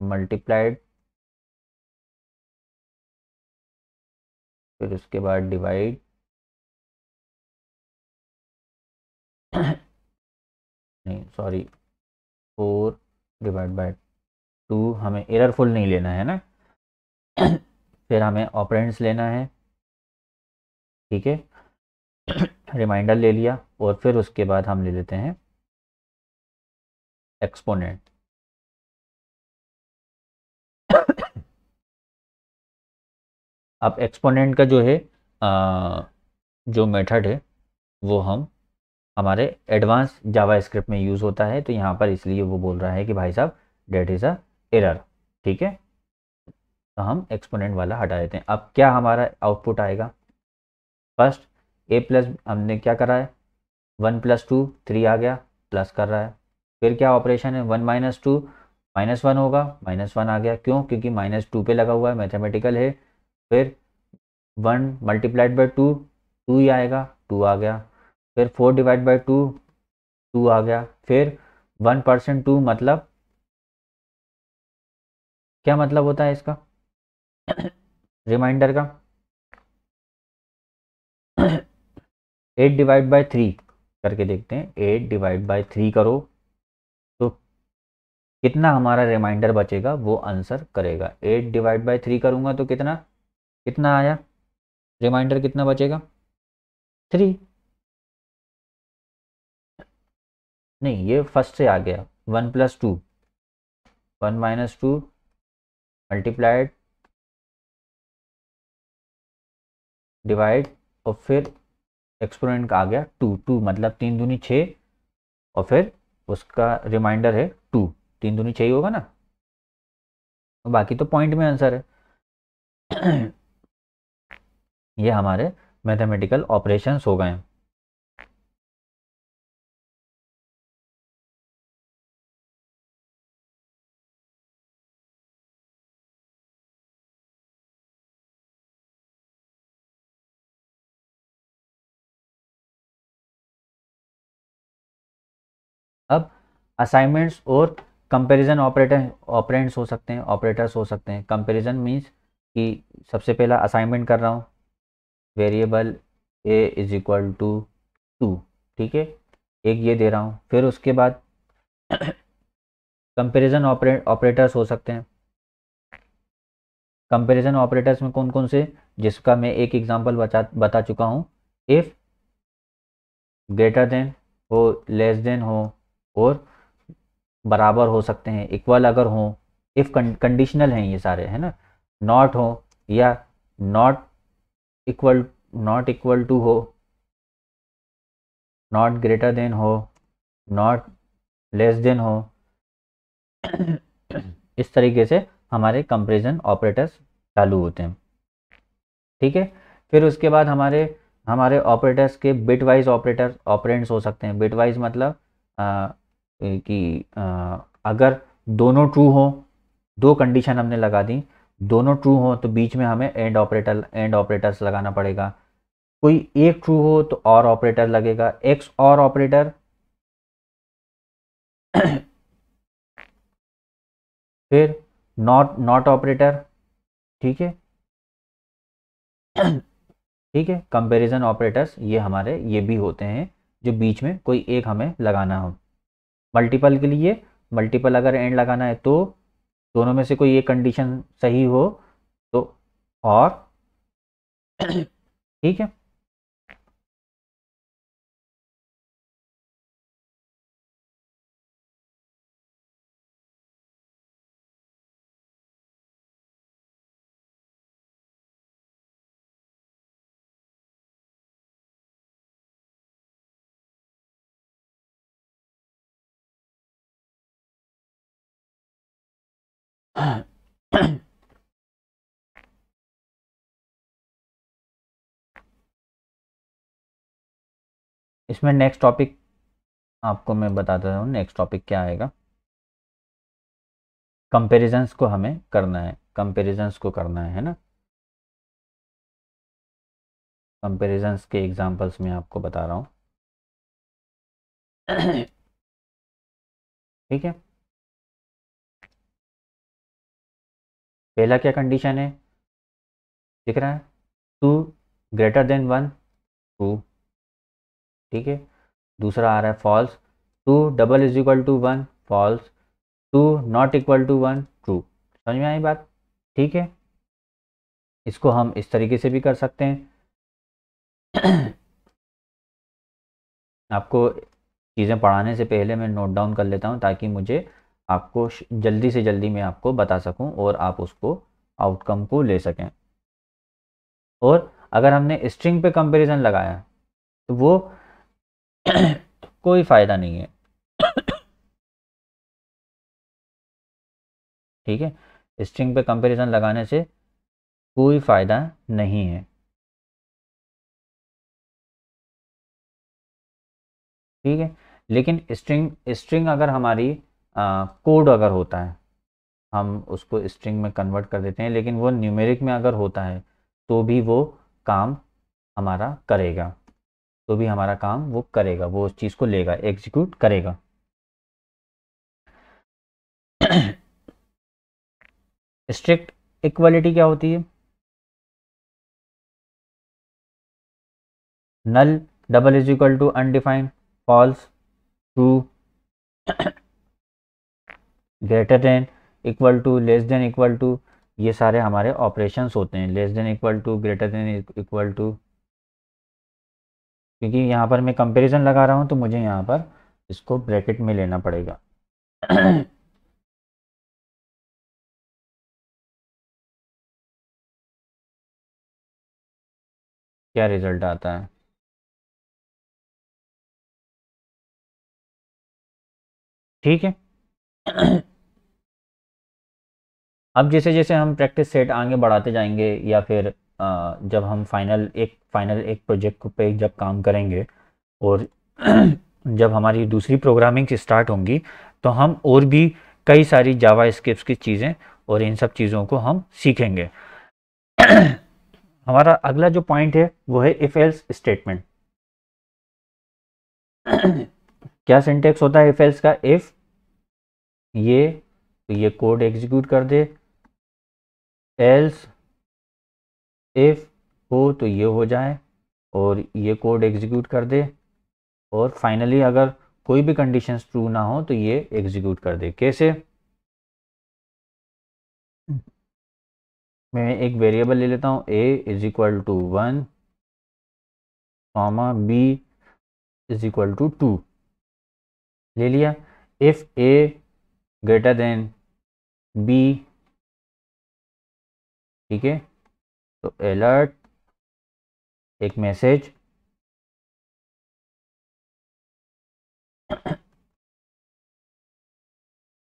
मल्टीप्लाइड, फिर उसके बाद डिवाइड, नहीं सॉरी, 4/2, हमें एररफुल नहीं लेना है ना। फिर हमें ऑपरेंड्स लेना है, ठीक है, रिमाइंडर ले लिया, और फिर उसके बाद हम ले लेते हैं एक्सपोनेंट। अब एक्सपोनेंट का जो है जो मेथड है वो हम हमारे एडवांस जावा स्क्रिप्ट में यूज़ होता है, तो यहाँ पर इसलिए वो बोल रहा है कि भाई साहब डेट इज़ अ एरर, ठीक है। तो हम एक्सपोनेंट वाला हटा देते हैं। अब क्या हमारा आउटपुट आएगा? फर्स्ट ए प्लस हमने क्या करा है, 1+2, 3 आ गया, प्लस कर रहा है। फिर क्या ऑपरेशन है, 1-2 -1 होगा, -1 आ गया, क्यों? क्योंकि -2 पे लगा हुआ है, मैथमेटिकल है। फिर 1 × 2 2 ही आएगा, 2 आ गया। फिर 4/2 2 आ गया। फिर 1% 2 मतलब क्या मतलब होता है इसका, रिमाइंडर का? 8/3 करके देखते हैं, 8/3 करो तो कितना हमारा रिमाइंडर बचेगा वो आंसर करेगा। 8/3 करूँगा तो कितना, कितना आया रिमाइंडर, कितना बचेगा? 3। नहीं, ये फर्स्ट से आ गया, 1+2, 1 - 2 मल्टीप्लाइड डिवाइड और फिर एक्सपोनेंट का आ गया 2, 2 मतलब 3 दूनी 6 और फिर उसका रिमाइंडर है 2, 3 दूनी 6 ही होगा ना, बाकी तो पॉइंट में आंसर है। ये हमारे मैथमेटिकल ऑपरेशंस हो गए हैं। अब असाइनमेंट्स और कंपैरिजन ऑपरेंड्स हो सकते हैं, ऑपरेटर्स हो सकते हैं। कंपैरिजन मीन्स कि सबसे पहला असाइनमेंट कर रहा हूँ, variable a is equal to 2, ठीक है, एक ये दे रहा हूँ। फिर उसके बाद कंपैरिजन ऑपरेटर्स हो सकते हैं। कंपैरिजन ऑपरेटर्स में कौन कौन से, जिसका मैं एक एग्जांपल बता चुका हूँ, इफ़ ग्रेटर देन हो, लेस देन हो, और बराबर हो सकते हैं, इक्वल अगर हो, इफ़ कंडीशनल हैं ये सारे, है ना, नॉट हो या not equal, not equal to हो, नॉट ग्रेटर देन हो, नॉट लेस देन हो। इस तरीके से हमारे कंपैरिजन ऑपरेटर्स चालू होते हैं, ठीक है। फिर उसके बाद हमारे हमारे ऑपरेटर्स के बिट वाइज ऑपरेंड्स हो सकते हैं। बिट वाइज मतलब कि अगर दोनों ट्रू हो, दो कंडीशन हमने लगा दी, दोनों ट्रू हो तो बीच में हमें एंड ऑपरेटर्स लगाना पड़ेगा। कोई एक ट्रू हो तो और ऑपरेटर लगेगा, एक्स और ऑपरेटर। फिर नॉट ऑपरेटर, ठीक है। ठीक है, कंपैरिजन ऑपरेटर्स ये हमारे ये भी होते हैं, जो बीच में कोई एक हमें लगाना हो। मल्टीपल के लिए, मल्टीपल अगर एंड लगाना है तो दोनों में से कोई एक कंडीशन सही हो तो, और ठीक है। इसमें नेक्स्ट टॉपिक आपको मैं बता देता हूँ, नेक्स्ट टॉपिक क्या आएगा। कंपैरिजंस को हमें करना है, कंपैरिजंस को करना है ना। कंपैरिजंस के एग्जांपल्स मैं आपको बता रहा हूँ। ठीक है, पहला क्या कंडीशन है, दिख रहा है, 2 ग्रेटर देन 1, ट्रू, ठीक है। दूसरा आ रहा है false, 2 double is equal to 1, false, 2 not equal to 1, true. समझ में आई बात, ठीक है। इसको हम इस तरीके से भी कर सकते हैं। आपको चीज़ें पढ़ाने से पहले मैं नोट डाउन कर लेता हूँ, ताकि मुझे आपको जल्दी से जल्दी मैं आपको बता सकूँ और आप उसको आउटकम को ले सकें। और अगर हमने स्ट्रिंग पे कंपैरिजन लगाया तो वो कोई फ़ायदा नहीं है, ठीक है। स्ट्रिंग पे कंपैरिजन लगाने से कोई फ़ायदा नहीं है, ठीक है। लेकिन स्ट्रिंग स्ट्रिंग अगर हमारी कोड अगर होता है, हम उसको स्ट्रिंग में कन्वर्ट कर देते हैं, लेकिन वो न्यूमेरिक में अगर होता है तो भी वो काम हमारा करेगा, तो भी हमारा काम वो करेगा, वो उस चीज़ को लेगा, एग्जीक्यूट करेगा। स्ट्रिक्ट इक्वालिटी क्या होती है, null double is equal to undefined, false, true, greater than, equal to, less than equal to, ये सारे हमारे ऑपरेशंस होते हैं। Less than equal to, greater than equal to, क्योंकि यहाँ पर मैं कंपैरिजन लगा रहा हूँ तो मुझे यहाँ पर इसको ब्रैकेट में लेना पड़ेगा। क्या रिजल्ट आता है? ठीक है। अब जैसे जैसे हम प्रैक्टिस सेट आगे बढ़ाते जाएंगे, या फिर जब हम फाइनल एक प्रोजेक्ट पे जब काम करेंगे, और जब हमारी दूसरी प्रोग्रामिंग स्टार्ट होंगी, तो हम और भी कई सारी जावा स्क्रिप्ट्स की चीज़ें और इन सब चीज़ों को हम सीखेंगे। हमारा अगला जो पॉइंट है वो है इफ एल्स स्टेटमेंट। क्या सिंटेक्स होता है इफ एल्स का? इफ ये, तो ये कोड एग्जीक्यूट कर दे, एल्स इफ हो तो ये हो जाए और ये कोड एग्जीक्यूट कर दे, और फाइनली अगर कोई भी कंडीशंस ट्रू ना हो तो ये एग्जीक्यूट कर दे। कैसे? मैं एक वेरिएबल ले लेता हूँ, a is equal to 1, comma b is equal to 2 ले लिया। If a greater than b, ठीक है, तो अलर्ट एक मैसेज,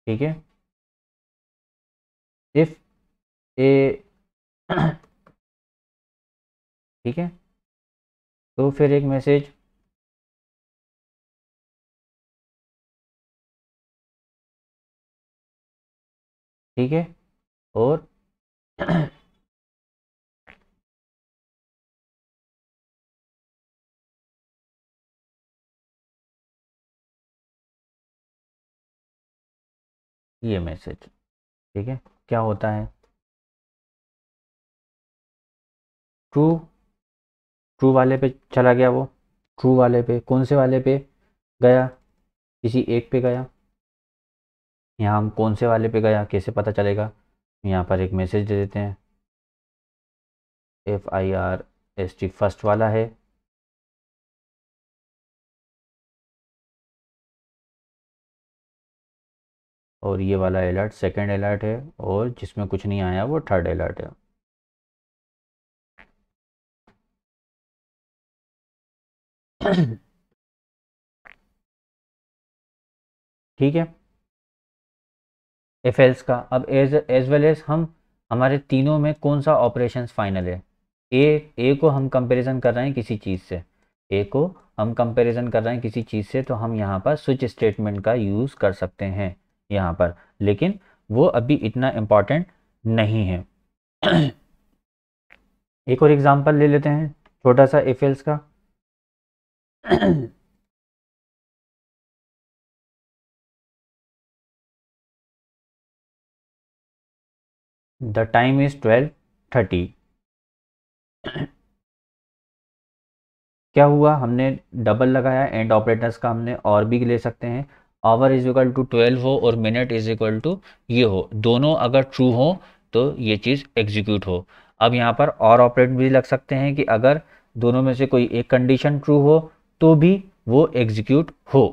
ठीक है। इफ a ठीक है, तो फिर एक मैसेज, ठीक है, और ये मैसेज, ठीक है। क्या होता है? ट्रू, ट्रू वाले पे चला गया वो। ट्रू वाले पे, कौन से वाले पे गया? किसी एक पे गया। यहाँ हम कौन से वाले पे गया कैसे पता चलेगा? यहाँ पर एक मैसेज दे देते हैं, FIRST फर्स्ट वाला है, और ये वाला अलर्ट सेकंड अलर्ट है, और जिसमें कुछ नहीं आया वो थर्ड अलर्ट है। ठीक है। इफ एल्स का अब एज वेल एज हम हमारे तीनों में कौन सा ऑपरेशंस फाइनल है? ए को हम कंपैरिजन कर रहे हैं किसी चीज़ से, ए को हम कंपैरिजन कर रहे हैं किसी चीज़ से, तो हम यहाँ पर स्विच स्टेटमेंट का यूज़ कर सकते हैं यहाँ पर, लेकिन वो अभी इतना इम्पॉर्टेंट नहीं है। एक और एग्जांपल ले लेते हैं छोटा सा इफ एल्स का। The time is 12:30। क्या हुआ? हमने डबल लगाया, एंड ऑपरेटर्स का हमने और भी ले सकते हैं। आवर इज इक्वल टू 12 हो और मिनट इज इक्वल टू ये हो, दोनों अगर ट्रू हो तो ये चीज़ एग्जीक्यूट हो। अब यहाँ पर और ऑपरेट भी लग सकते हैं कि अगर दोनों में से कोई एक कंडीशन ट्रू हो तो भी वो एग्जीक्यूट हो।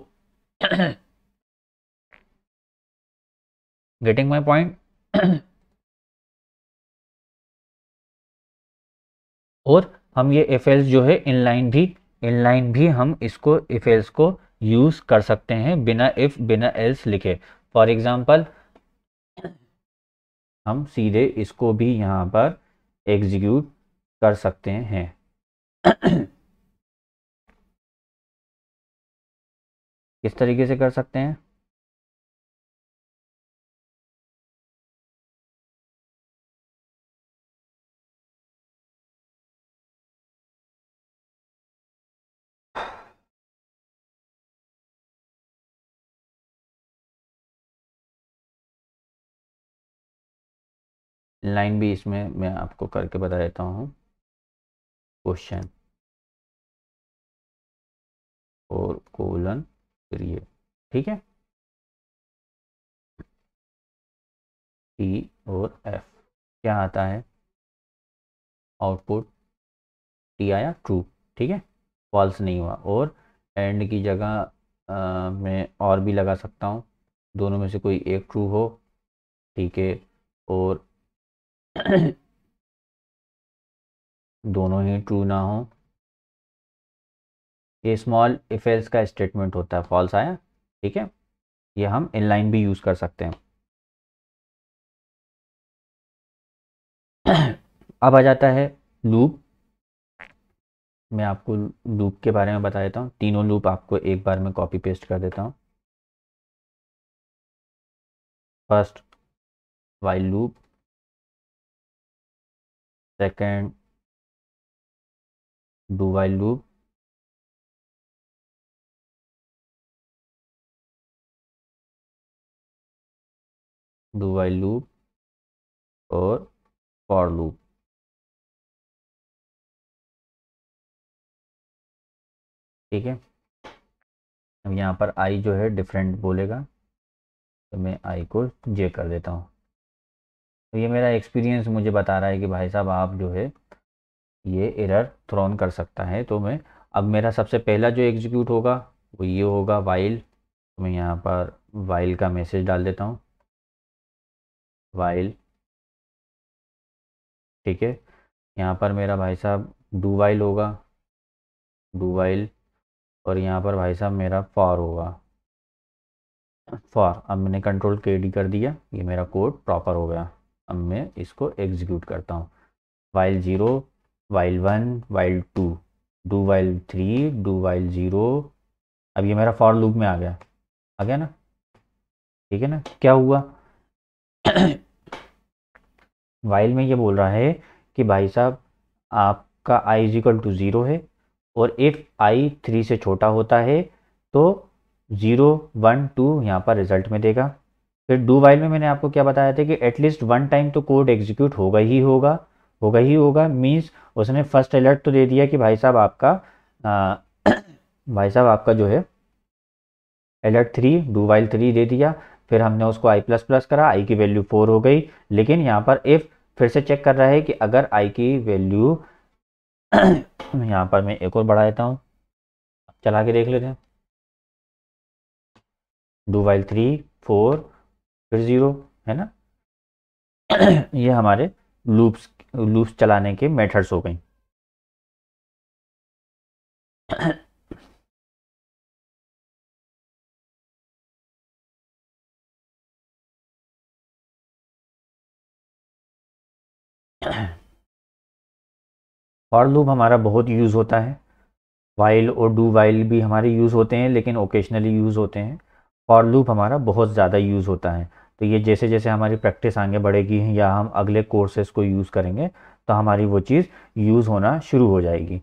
Getting my point? और हम ये इफ एल्स जो है इनलाइन भी हम इसको इफ एल्स को यूज़ कर सकते हैं बिना इफ बिना एल्स लिखे। फॉर एग्जांपल हम सीधे इसको भी यहाँ पर एग्जीक्यूट कर सकते हैं। किस तरीके से कर सकते हैं? लाइन भी इसमें मैं आपको करके बता देता हूँ। क्वेश्चन और कोलन, फिर ये, ठीक है, T और F। क्या आता है आउटपुट? T आया ट्रू, ठीक है, फॉल्स नहीं हुआ, और एंड की जगह मैं और भी लगा सकता हूँ, दोनों में से कोई एक ट्रू हो, ठीक है, और दोनों ही ट्रू ना हो। ये स्मॉल इफ एल्स का स्टेटमेंट होता है, फॉल्स आया, ठीक है, ये हम इनलाइन भी यूज़ कर सकते हैं। अब आ जाता है लूप। मैं आपको लूप के बारे में बता देता हूँ, तीनों लूप आपको एक बार में कॉपी पेस्ट कर देता हूँ। First while loop, second do while loop, do while loop और फॉर लूप। ठीक है, अब यहाँ पर आई जो है डिफरेंट बोलेगा, तो मैं आई को जे कर देता हूँ। तो ये मेरा एक्सपीरियंस मुझे बता रहा है कि भाई साहब आप जो है ये एरर थ्रोन कर सकता है। तो मैं अब मेरा सबसे पहला जो एग्जीक्यूट होगा वो ये होगा वाइल। तो मैं यहाँ पर वाइल का मैसेज डाल देता हूँ, वाइल, ठीक है। यहाँ पर मेरा भाई साहब डू वाइल होगा, डू वाइल, और यहाँ पर भाई साहब मेरा फॉर होगा, फॉर। अब मैंने कंट्रोल के डी कर दिया, ये मेरा कोड प्रॉपर हो गया। अब मैं इसको एग्जीक्यूट करता हूँ, while 0, while 1, while 2, do while 3, do while 0। अब ये मेरा फॉर लूप में आ गया ना, ठीक है ना। क्या हुआ, वाइल में ये बोल रहा है कि भाई साहब आपका i इज इक्वल टू 0 है, और इफ़ i 3 से छोटा होता है तो 0 1 2 यहाँ पर रिजल्ट में देगा। फिर डू वाइल में मैंने आपको क्या बताया था कि एटलीस्ट वन टाइम तो कोड एग्जीक्यूट होगा ही होगा, होगा ही होगा। मीन्स उसने फर्स्ट अलर्ट तो दे दिया कि भाई साहब आपका आ, भाई साहब आपका जो है अलर्ट 3, डू वाइल 3 दे दिया। फिर हमने उसको आई प्लस प्लस करा, आई की वैल्यू 4 हो गई। लेकिन यहाँ पर इफ़ फिर से चेक कर रहा है कि अगर आई की वैल्यू यहाँ पर मैं एक और बढ़ा देता हूँ, चला के देख लेते हैं। डू वाइल 3 4 फिर 0, है ना। ये हमारे लूप्स चलाने के मेथड्स हो गई। फॉर लूप हमारा बहुत यूज़ होता है, वाइल और डू वाइल भी हमारे यूज़ होते हैं लेकिन ओकेजनली यूज़ होते हैं। फॉर लूप हमारा बहुत ज़्यादा यूज़ होता है। तो ये जैसे जैसे हमारी प्रैक्टिस आगे बढ़ेगी या हम अगले कोर्सेज को यूज़ करेंगे तो हमारी वो चीज़ यूज़ होना शुरू हो जाएगी।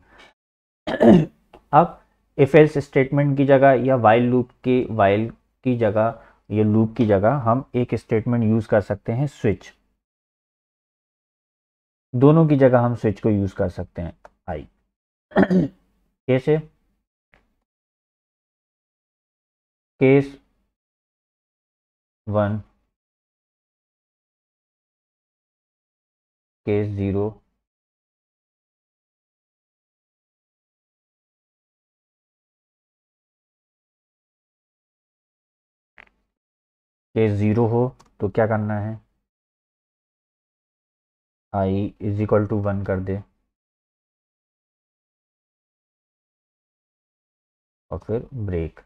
अब इफ एल्स स्टेटमेंट की जगह या वाइल की जगह या लूप की जगह हम एक स्टेटमेंट यूज़ कर सकते हैं, स्विच। दोनों की जगह हम स्विच को यूज़ कर सकते हैं, आई। कैसे, केस 1, केस 0, केस 0 हो तो क्या करना है, आई इज इक्वल टू 1 कर दे और फिर ब्रेक।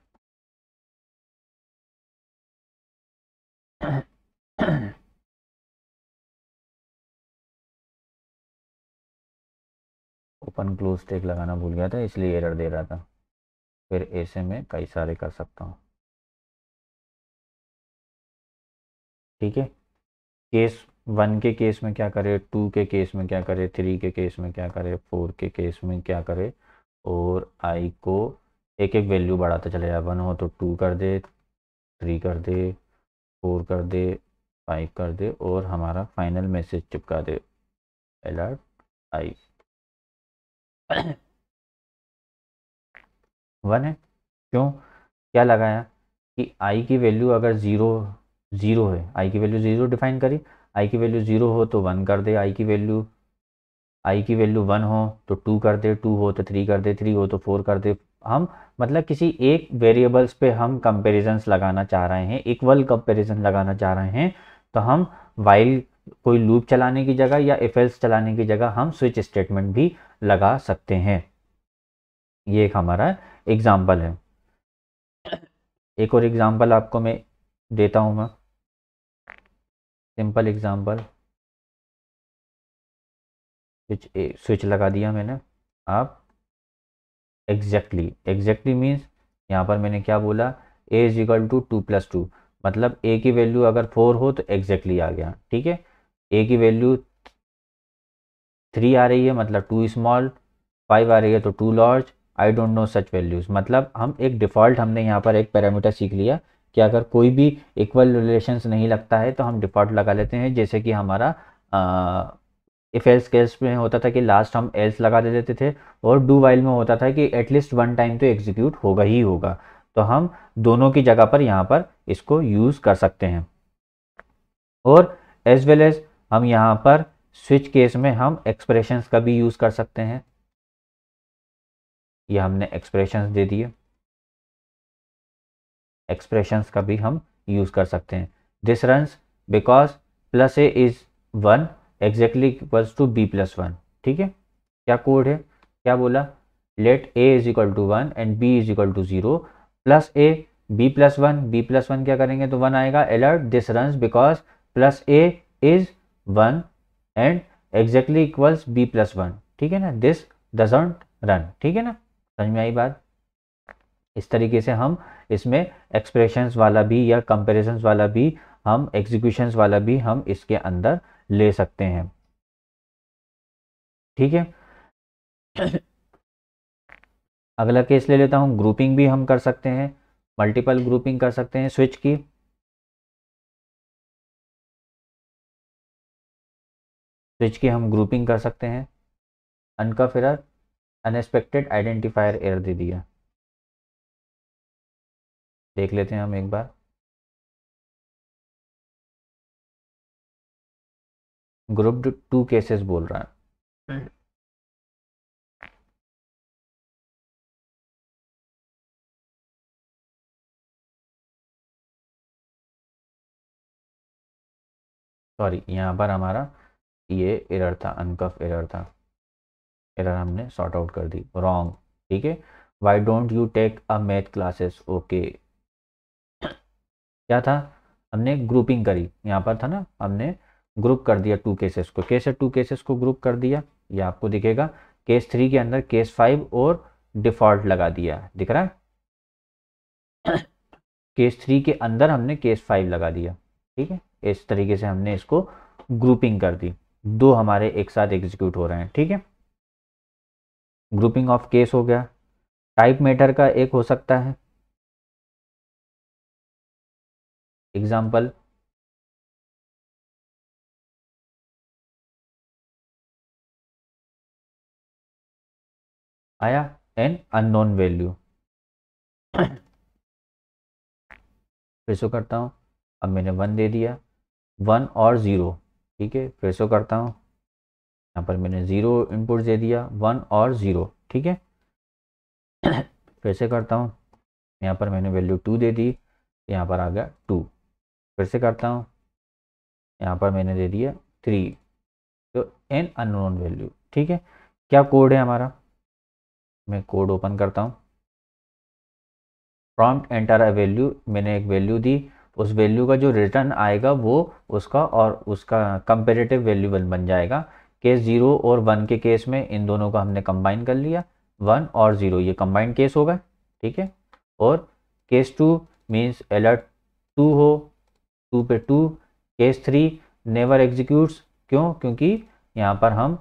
ओपन क्लोज टेक लगाना भूल गया था इसलिए एरर दे रहा था। फिर ऐसे में कई सारे कर सकता हूँ, ठीक है। केस 1 के केस में क्या करे, 2 के केस में क्या करे, 3 के केस में क्या करे, 4 के केस में क्या करे, और आई को एक एक वैल्यू बढ़ाता चले जाए। 1 हो तो 2 कर दे, 3 कर दे, 4 कर दे, 5 कर दे, और हमारा फाइनल मैसेज चिपका दे, अलर्ट आई। 1 है, क्यों, क्या लगाया कि आई की वैल्यू अगर ज़ीरो है, आई की वैल्यू 0 डिफाइन करी, आई की वैल्यू 0 हो तो 1 कर दे, आई की वैल्यू 1 हो तो 2 कर दे, 2 हो तो 3 कर दे, 3 हो तो 4 कर दे, हम मतलब किसी एक वेरिएबल्स पे हम कंपेरिजन्स लगाना चाह रहे हैं, इक्वल कंपेरिजन लगाना चाह रहे हैं, तो हम वाइल कोई लूप चलाने की जगह या इफ एल्स चलाने की जगह हम स्विच स्टेटमेंट भी लगा सकते हैं। ये एक हमारा एग्जाम्पल है। एक और एग्जाम्पल आपको मैं देता हूँ, मैं सिंपल एग्जाम्पल। स्विच लगा दिया मैंने। आप एग्जैक्टली मीन्स यहाँ पर मैंने क्या बोला, a इज इक्वल टू 2+2, मतलब a की वैल्यू अगर 4 हो तो एग्जैक्टली आ गया, ठीक है। a की वैल्यू 3 आ रही है मतलब 2 स्मॉल, 5 आ रही है तो 2 large, I don't know such values. मतलब हम एक डिफ़ॉल्ट, हमने यहाँ पर एक पैरामीटर सीख लिया कि अगर कोई भी इक्वल रिलेशंस नहीं लगता है तो हम डिफ़ॉल्ट लगा लेते हैं। जैसे कि हमारा इफ एल्स केस में होता था कि लास्ट हम एल्स लगा देते थे, और डू वाइल में होता था कि एटलीस्ट वन टाइम तो एग्जीक्यूट होगा ही होगा। तो हम दोनों की जगह पर यहाँ पर इसको यूज़ कर सकते हैं। और एज वेल एज हम यहाँ पर स्विच केस में हम एक्सप्रेशंस का भी यूज़ कर सकते हैं। ये हमने एक्सप्रेशंस दे दिए, एक्सप्रेशंस का भी हम यूज़ कर सकते हैं। This runs because plus a is 1 exactly equals to b+1, ठीक है। क्या कोड है, क्या बोला, let a is equal to 1 and b is equal to 0 plus a b+1 क्या करेंगे तो 1 आएगा। Alert this runs because plus a is 1 and exactly equals b+1, ठीक है ना। दिस डजंट रन, ठीक है ना, समझ में आई बात। इस तरीके से हम इसमें एक्सप्रेशंस वाला भी या कंपैरिजंस वाला भी, हम एग्जीक्यूशंस वाला भी हम इसके अंदर ले सकते हैं, ठीक है। अगला केस ले लेता हूँ, ग्रुपिंग भी हम कर सकते हैं, मल्टीपल ग्रुपिंग कर सकते हैं स्विच की। स्विच की हम ग्रुपिंग कर सकते हैं। अनकफ एरर, अनएक्सपेक्टेड आइडेंटिफायर एरर दे दिया, देख लेते हैं हम एक बार। ग्रुप्ड 2 केसेस बोल रहा है। सॉरी, यहाँ पर हमारा ये एरर था, अनकफ एरर था, एरर हमने सॉर्ट आउट कर दी, रॉन्ग, ठीक है। Why don't you take a math classes, okay. क्या था, हमने ग्रुपिंग करी, यहाँ पर था ना, हमने ग्रुप कर दिया 2 केसेस को, कैसे 2 केसेस को ग्रुप कर दिया, ये आपको दिखेगा। केस 3 के अंदर केस 5 और डिफ़ॉल्ट लगा दिया, दिख रहा है। केस 3 के अंदर हमने केस 5 लगा दिया, ठीक है। इस तरीके से हमने इसको ग्रुपिंग कर दी, दो हमारे एक साथ एग्जीक्यूट हो रहे हैं, ठीक है। ग्रुपिंग ऑफ केस हो गया। टाइप मैटर का एक हो सकता है एग्जाम्पल, आया एन अननोन वैल्यू। फिर से करता हूँ, अब मैंने 1 दे दिया, 1 और 0, ठीक है। फिर से करता हूँ, यहाँ पर मैंने 0 इनपुट दे दिया, 1 और 0, ठीक है। फिर से करता हूँ, यहाँ पर मैंने वैल्यू 2 दे दी, यहाँ पर आ गया 2। फिर से करता हूँ, यहाँ पर मैंने दे दिया 3, तो एन अननोन वैल्यू, ठीक है। क्या कोड है हमारा, मैं कोड ओपन करता हूँ। प्रॉम्प्ट एंटर अ वैल्यू, मैंने एक वैल्यू दी, उस वैल्यू का जो रिटर्न आएगा वो उसका और उसका कंपेरेटिव वैल्यू बन जाएगा। केस 0 और 1 के केस में इन दोनों को हमने कंबाइन कर लिया, 1 और 0 ये कंबाइंड केस होगा, ठीक है। और केस 2 मीन्स अलर्ट 2 हो, 2 पे 2। केस 3 नेवर एग्जीक्यूट्स, क्यों, क्योंकि यहाँ पर हम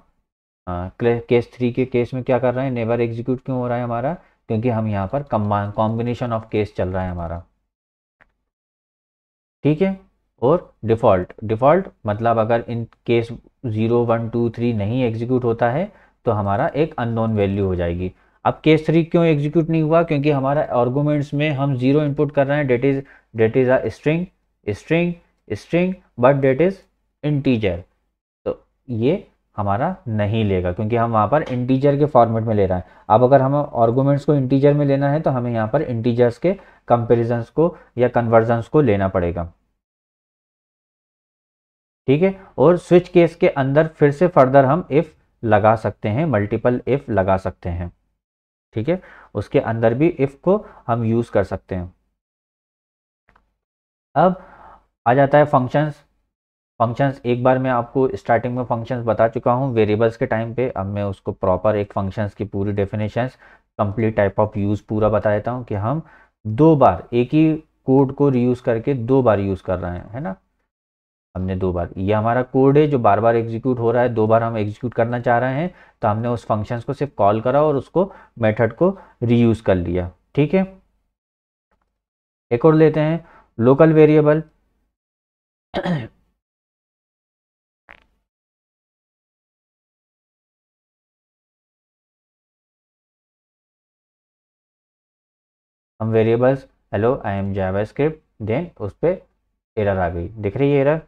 केस 3 के केस में क्या कर रहे हैं, नेवर एग्जीक्यूट क्यों हो रहा है हमारा, क्योंकि हम यहाँ पर कॉम्बिनेशन ऑफ केस चल रहा है हमारा, ठीक है। और डिफ़ॉल्ट, डिफ़ॉल्ट मतलब अगर इन केस 0 1 2 3 नहीं एग्जीक्यूट होता है तो हमारा एक अननोन वैल्यू हो जाएगी। अब केस 3 क्यों एग्जीक्यूट नहीं हुआ, क्योंकि हमारा आर्गूमेंट्स में हम 0 इनपुट कर रहे हैं, that is a string, string, string, but that is integer, तो ये हमारा नहीं लेगा, क्योंकि हम वहाँ पर इंटीजर के फॉर्मेट में ले रहा है। अब अगर हमें आर्गुमेंट्स को इंटीजर में लेना है तो हमें यहाँ पर इंटीजर्स के कंपेरिजन्स को या कन्वर्जन्स को लेना पड़ेगा, ठीक है। और स्विच केस के अंदर फिर से फर्दर हम इफ़ लगा सकते हैं, मल्टीपल इफ़ लगा सकते हैं, ठीक है। उसके अंदर भी इफ़ को हम यूज़ कर सकते हैं। अब आ जाता है फंक्शंस। फंक्शंस एक बार मैं आपको स्टार्टिंग में फंक्शंस बता चुका हूँ वेरिएबल्स के टाइम पे। अब मैं उसको प्रॉपर एक फंक्शंस की पूरी definitions, complete type of use पूरा बता देता हूँ कि हम 2 बार एक ही कोड को रीयूज़ करके 2 बार यूज़ कर रहे हैं, है ना। हमने 2 बार, ये हमारा कोड है जो बार बार एग्जीक्यूट हो रहा है, 2 बार हम एग्जीक्यूट करना चाह रहे हैं, तो हमने उस फंक्शंस को सिर्फ कॉल करा और उसको मेथड को रीयूज़ कर लिया, ठीक है। एक और लेते हैं लोकल वेरिएबल। हम variables hello I am JavaScript, then उस पर एरर आ गई, दिख रही है एरर।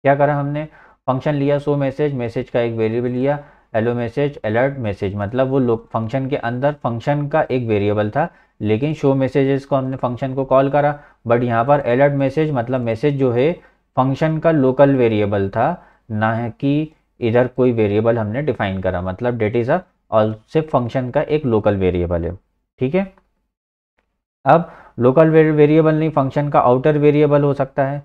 क्या करा हमने, फंक्शन लिया सो मैसेज, मैसेज का एक वेरिएबल लिया हेलो मैसेज अलर्ट मैसेज, मतलब वो लोग फंक्शन के अंदर फंक्शन का एक वेरिएबल था, लेकिन शो मैसेजेस को हमने फंक्शन को कॉल करा। बट यहाँ पर अलर्ट मैसेज मतलब मैसेज जो है फंक्शन का लोकल वेरिएबल था, ना है कि इधर कोई वेरिएबल हमने डिफाइन करा, मतलब डेट इज़ अ सिर्फ फंक्शन का एक लोकल वेरिएबल है, ठीक है। अब लोकल वेरिएबल नहीं, फंक्शन का आउटर वेरिएबल हो सकता है।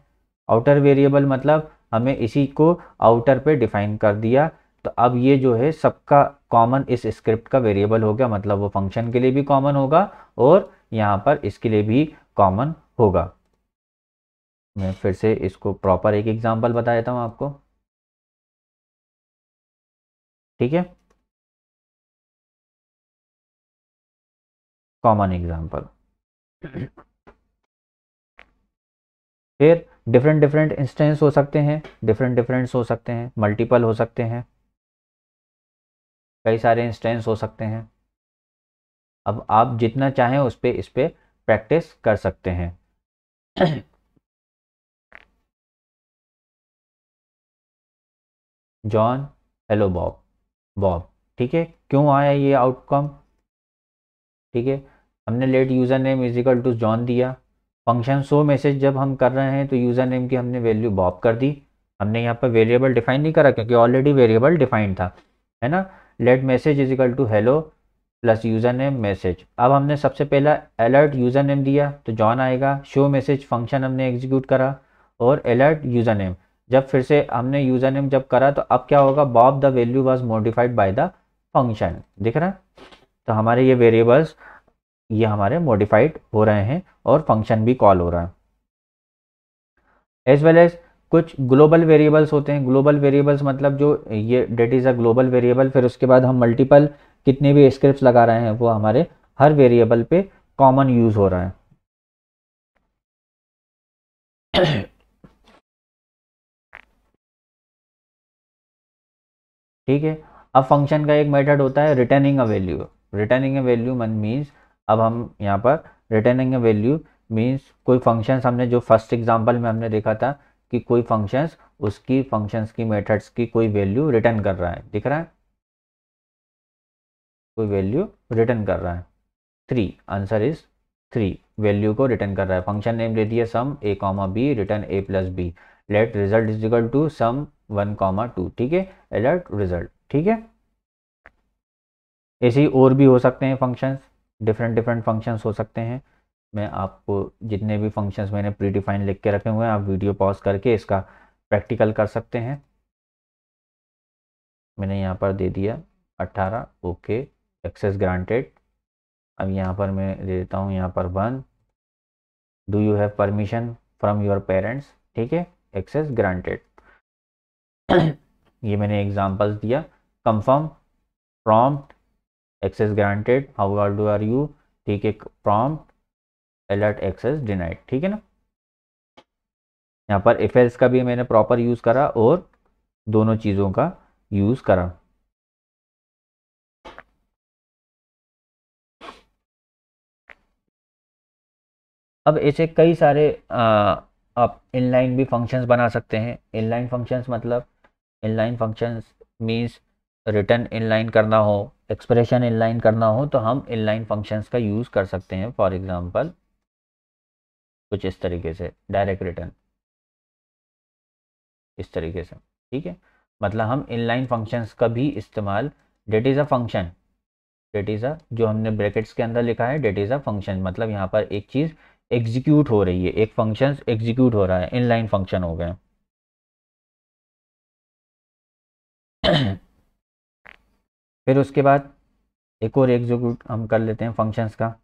आउटर वेरिएबल मतलब हमें इसी को आउटर पे डिफाइन कर दिया, तो अब ये जो है सबका कॉमन इस स्क्रिप्ट का वेरिएबल हो गया, मतलब वो फंक्शन के लिए भी कॉमन होगा और यहाँ पर इसके लिए भी कॉमन होगा। मैं फिर से इसको प्रॉपर एक एग्जांपल बता देता हूँ आपको, ठीक है। Common example. फिर डिफरेंट डिफरेंट इंस्टेंस हो सकते हैं, डिफरेंट डिफरेंट्स हो सकते हैं, मल्टीपल हो सकते हैं, कई सारे इंस्टेंस हो सकते हैं। अब आप जितना चाहें इस पे प्रैक्टिस कर सकते हैं। जॉन हेलो बॉब, बॉब, ठीक है। क्यों आया ये आउटकम, ठीक है। हमने let user name is equal to John दिया। फंक्शन शो मैसेज जब हम कर रहे हैं तो यूज़र नेम की हमने वैल्यू बॉब कर दी। हमने यहाँ पर वेरिएबल डिफाइन नहीं करा क्योंकि ऑलरेडी वेरिएबल डिफाइन था, है ना। Let message is equal to hello plus user name message. अब हमने सबसे पहला अलर्ट यूज़र नेम दिया तो जॉन आएगा। शो मैसेज फंक्शन हमने एग्जीक्यूट करा और अलर्ट यूज़र नेम, जब फिर से हमने यूज़र नेम जब करा तो अब क्या होगा, Bob the value was modified by the function, दिख रहा है। तो हमारे ये वेरिएबल्स ये हमारे मॉडिफाइड हो रहे हैं और फंक्शन भी कॉल हो रहा है। एज वेल एज कुछ ग्लोबल वेरिएबल्स होते हैं। ग्लोबल वेरिएबल्स मतलब जो ये date is a global variable, फिर उसके बाद हम मल्टीपल कितने भी स्क्रिप्ट्स लगा रहे हैं वो हमारे हर वेरिएबल पे कॉमन यूज़ हो रहा है। ठीक है। अब फंक्शन का एक मेथड होता है returning a value. Returning a value means, अब हम यहाँ पर रिटर्निंग अ वैल्यू मीन्स कोई फंक्शंस हमने जो फर्स्ट एग्जांपल में हमने देखा था कि कोई फंक्शंस उसकी फंक्शंस की मेथड्स की कोई वैल्यू रिटर्न कर रहा है, दिख रहा है, कोई वैल्यू रिटर्न कर रहा है। 3, आंसर इज 3, वैल्यू को रिटर्न कर रहा है। फंक्शन नेम दे दिया sum a comma b return a plus b, let result is equal to sum 1 comma 2, ठीक है, अलर्ट रिजल्ट, ठीक है। ऐसे ही और भी हो सकते हैं फंक्शंस, डिफरेंट डिफरेंट फंक्शंस हो सकते हैं। मैं आपको जितने भी फंक्शंस मैंने प्री डिफाइन लिख के रखे हुए हैं आप वीडियो पॉज करके इसका प्रैक्टिकल कर सकते हैं। मैंने यहाँ पर दे दिया 18, ओके, एक्सेस ग्रांटेड। अब यहाँ पर मैं दे देता हूँ यहाँ पर 1, do you have permission from your parents, ठीक है, एक्सेस ग्रांटेड। ये मैंने एग्जांपल्स दिया। Confirm prompt access granted, how old are you, ठीक है, प्रॉम्प्ट अलर्ट एक्सेस डिनाइड, ठीक है ना। यहाँ पर इफ एल्स का भी मैंने प्रॉपर यूज़ करा और दोनों चीज़ों का यूज़ करा। अब ऐसे कई सारे आप इनलाइन भी फंक्शंस बना सकते हैं। इनलाइन फंक्शंस मतलब inline functions means return inline करना हो, एक्सप्रेशन इनलाइन करना हो, तो हम इनलाइन फंक्शंस का यूज़ कर सकते हैं। फॉर एग्जांपल कुछ इस तरीके से डायरेक्ट रिटर्न, इस तरीके से, ठीक है। मतलब हम इनलाइन फंक्शंस का भी इस्तेमाल, date is a function, date is अ, जो हमने ब्रैकेट्स के अंदर लिखा है डेट इज़ अ फंक्शन, मतलब यहाँ पर एक चीज़ एग्जीक्यूट हो रही है, एक फंक्शन एग्जीक्यूट हो रहा है, इनलाइन फंक्शन हो गए। फिर उसके बाद एक और एग्जीक्यूट हम कर लेते हैं फंक्शंस का।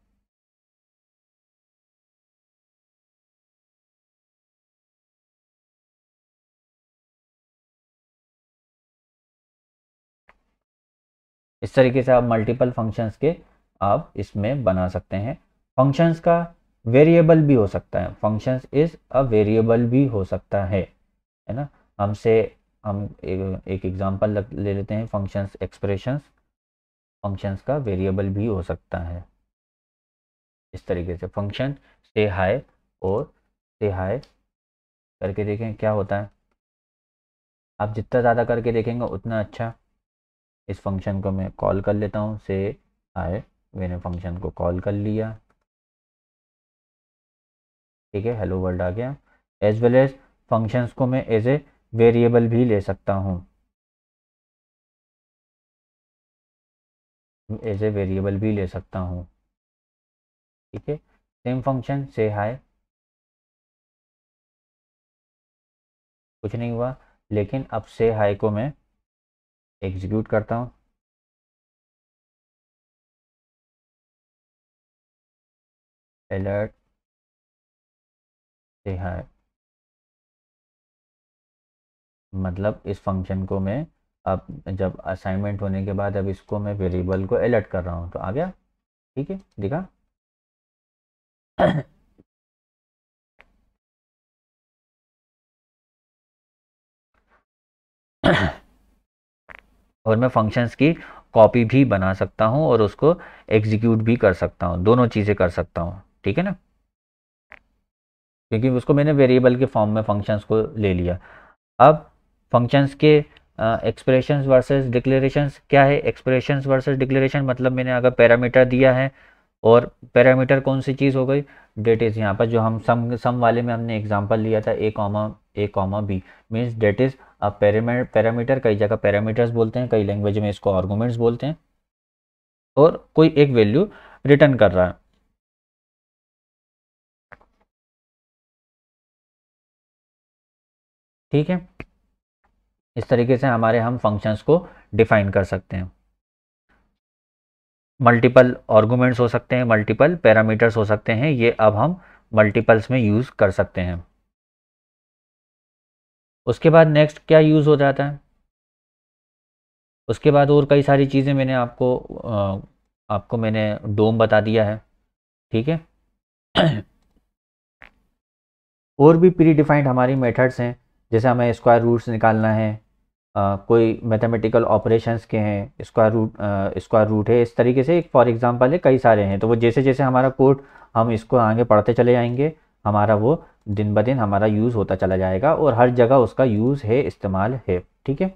इस तरीके से आप मल्टीपल फंक्शंस के आप इसमें बना सकते हैं। फंक्शंस का वेरिएबल भी हो सकता है, फंक्शंस इज अ वेरिएबल भी हो सकता है ना। हमसे हम एक एग्जांपल ले लेते हैं, फंक्शंस एक्सप्रेशंस, फंक्शंस का वेरिएबल भी हो सकता है। इस तरीके से फंक्शन से हाय और से हाय करके देखें क्या होता है। आप जितना ज़्यादा करके देखेंगे उतना अच्छा। इस फंक्शन को मैं कॉल कर लेता हूँ, से हाय, मैंने फंक्शन को कॉल कर लिया, ठीक है, हेलो वर्ल्ड आ गया। एज वेल एज फंक्शंस को मैं एज ए वेरिएबल भी ले सकता हूँ, एज ए वेरिएबल भी ले सकता हूँ, ठीक है। सेम फंक्शन से हाय, कुछ नहीं हुआ, लेकिन अब से हाय को मैं एग्जीक्यूट करता हूँ, अलर्ट से हाय, मतलब इस फंक्शन को मैं अब जब असाइनमेंट होने के बाद अब इसको मैं वेरिएबल को अलर्ट कर रहा हूँ तो आ गया, ठीक है, दिखा। और मैं फंक्शंस की कॉपी भी बना सकता हूँ और उसको एग्जीक्यूट भी कर सकता हूँ, दोनों चीज़ें कर सकता हूँ, ठीक है ना, क्योंकि उसको मैंने वेरिएबल के फॉर्म में फंक्शंस को ले लिया। अब फंक्शंस के एक्सप्रेशंस वर्सेस डिक्लेरेशंस क्या है। एक्सप्रेशंस वर्सेस डिक्लेरेशन मतलब मैंने अगर पैरामीटर दिया है, और पैरामीटर कौन सी चीज़ हो गई, डेट इज़, यहाँ पर जो हम सम वाले में हमने एग्जांपल लिया था a comma b, means that is a parameter, कई जगह पैरामीटर्स बोलते हैं, कई लैंग्वेज में इसको आर्गूमेंट्स बोलते हैं, और कोई एक वैल्यू रिटर्न कर रहा है, ठीक है। इस तरीके से हमारे हम फंक्शंस को डिफाइन कर सकते हैं। मल्टीपल आर्गूमेंट्स हो सकते हैं, मल्टीपल पैरामीटर्स हो सकते हैं, ये अब हम मल्टीपल्स में यूज़ कर सकते हैं। उसके बाद नेक्स्ट क्या यूज़ हो जाता है, उसके बाद और कई सारी चीज़ें मैंने आपको मैंने डोम बता दिया है, ठीक है। और भी प्री डिफाइंड हमारी मेथड्स हैं, जैसे हमें स्क्वायर रूट्स निकालना है, कोई मैथमेटिकल ऑपरेशंस के हैं, स्क्वायर रूट है, इस तरीके से एक फॉर एग्जांपल है, कई सारे हैं। तो वो जैसे जैसे हमारा कोड हम इसको आगे पढ़ते चले जाएंगे, हमारा वो दिन ब दिन हमारा यूज़ होता चला जाएगा और हर जगह उसका यूज़ है, इस्तेमाल है, ठीक है।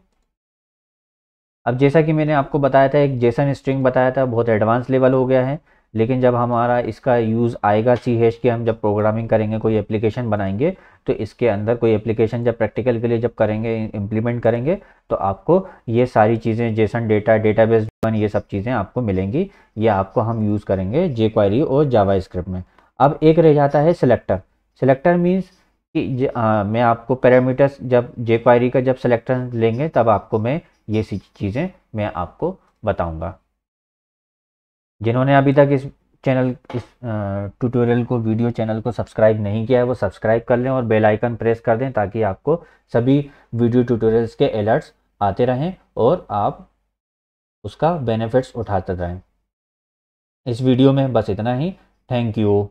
अब जैसा कि मैंने आपको बताया था, एक जेसन स्ट्रिंग बताया था, बहुत एडवांस लेवल हो गया है, लेकिन जब हमारा इसका यूज़ आएगा सी हैश के, हम जब प्रोग्रामिंग करेंगे, कोई एप्लीकेशन बनाएंगे, तो इसके अंदर कोई एप्लीकेशन जब प्रैक्टिकल के लिए जब करेंगे, इम्प्लीमेंट करेंगे, तो आपको ये सारी चीज़ें, जेसन डेटा, डेटाबेस वन, ये सब चीज़ें आपको मिलेंगी। ये आपको हम यूज़ करेंगे jQuery और जावा स्क्रिप्ट में। अब एक रह जाता है सिलेक्टर। सिलेक्टर मीन्स कि मैं आपको पैरामीटर्स, जब jQuery का जब सिलेक्टर लेंगे तब आपको मैं ये सी चीज़ें मैं आपको बताऊंगा। जिन्होंने अभी तक इस ट्यूटोरियल को, वीडियो चैनल को सब्सक्राइब नहीं किया है, वो सब्सक्राइब कर लें और बेल आइकन प्रेस कर दें, ताकि आपको सभी वीडियो ट्यूटोरियल्स के अलर्ट्स आते रहें और आप उसका बेनिफिट्स उठाते रहें। इस वीडियो में बस इतना ही। Thank you.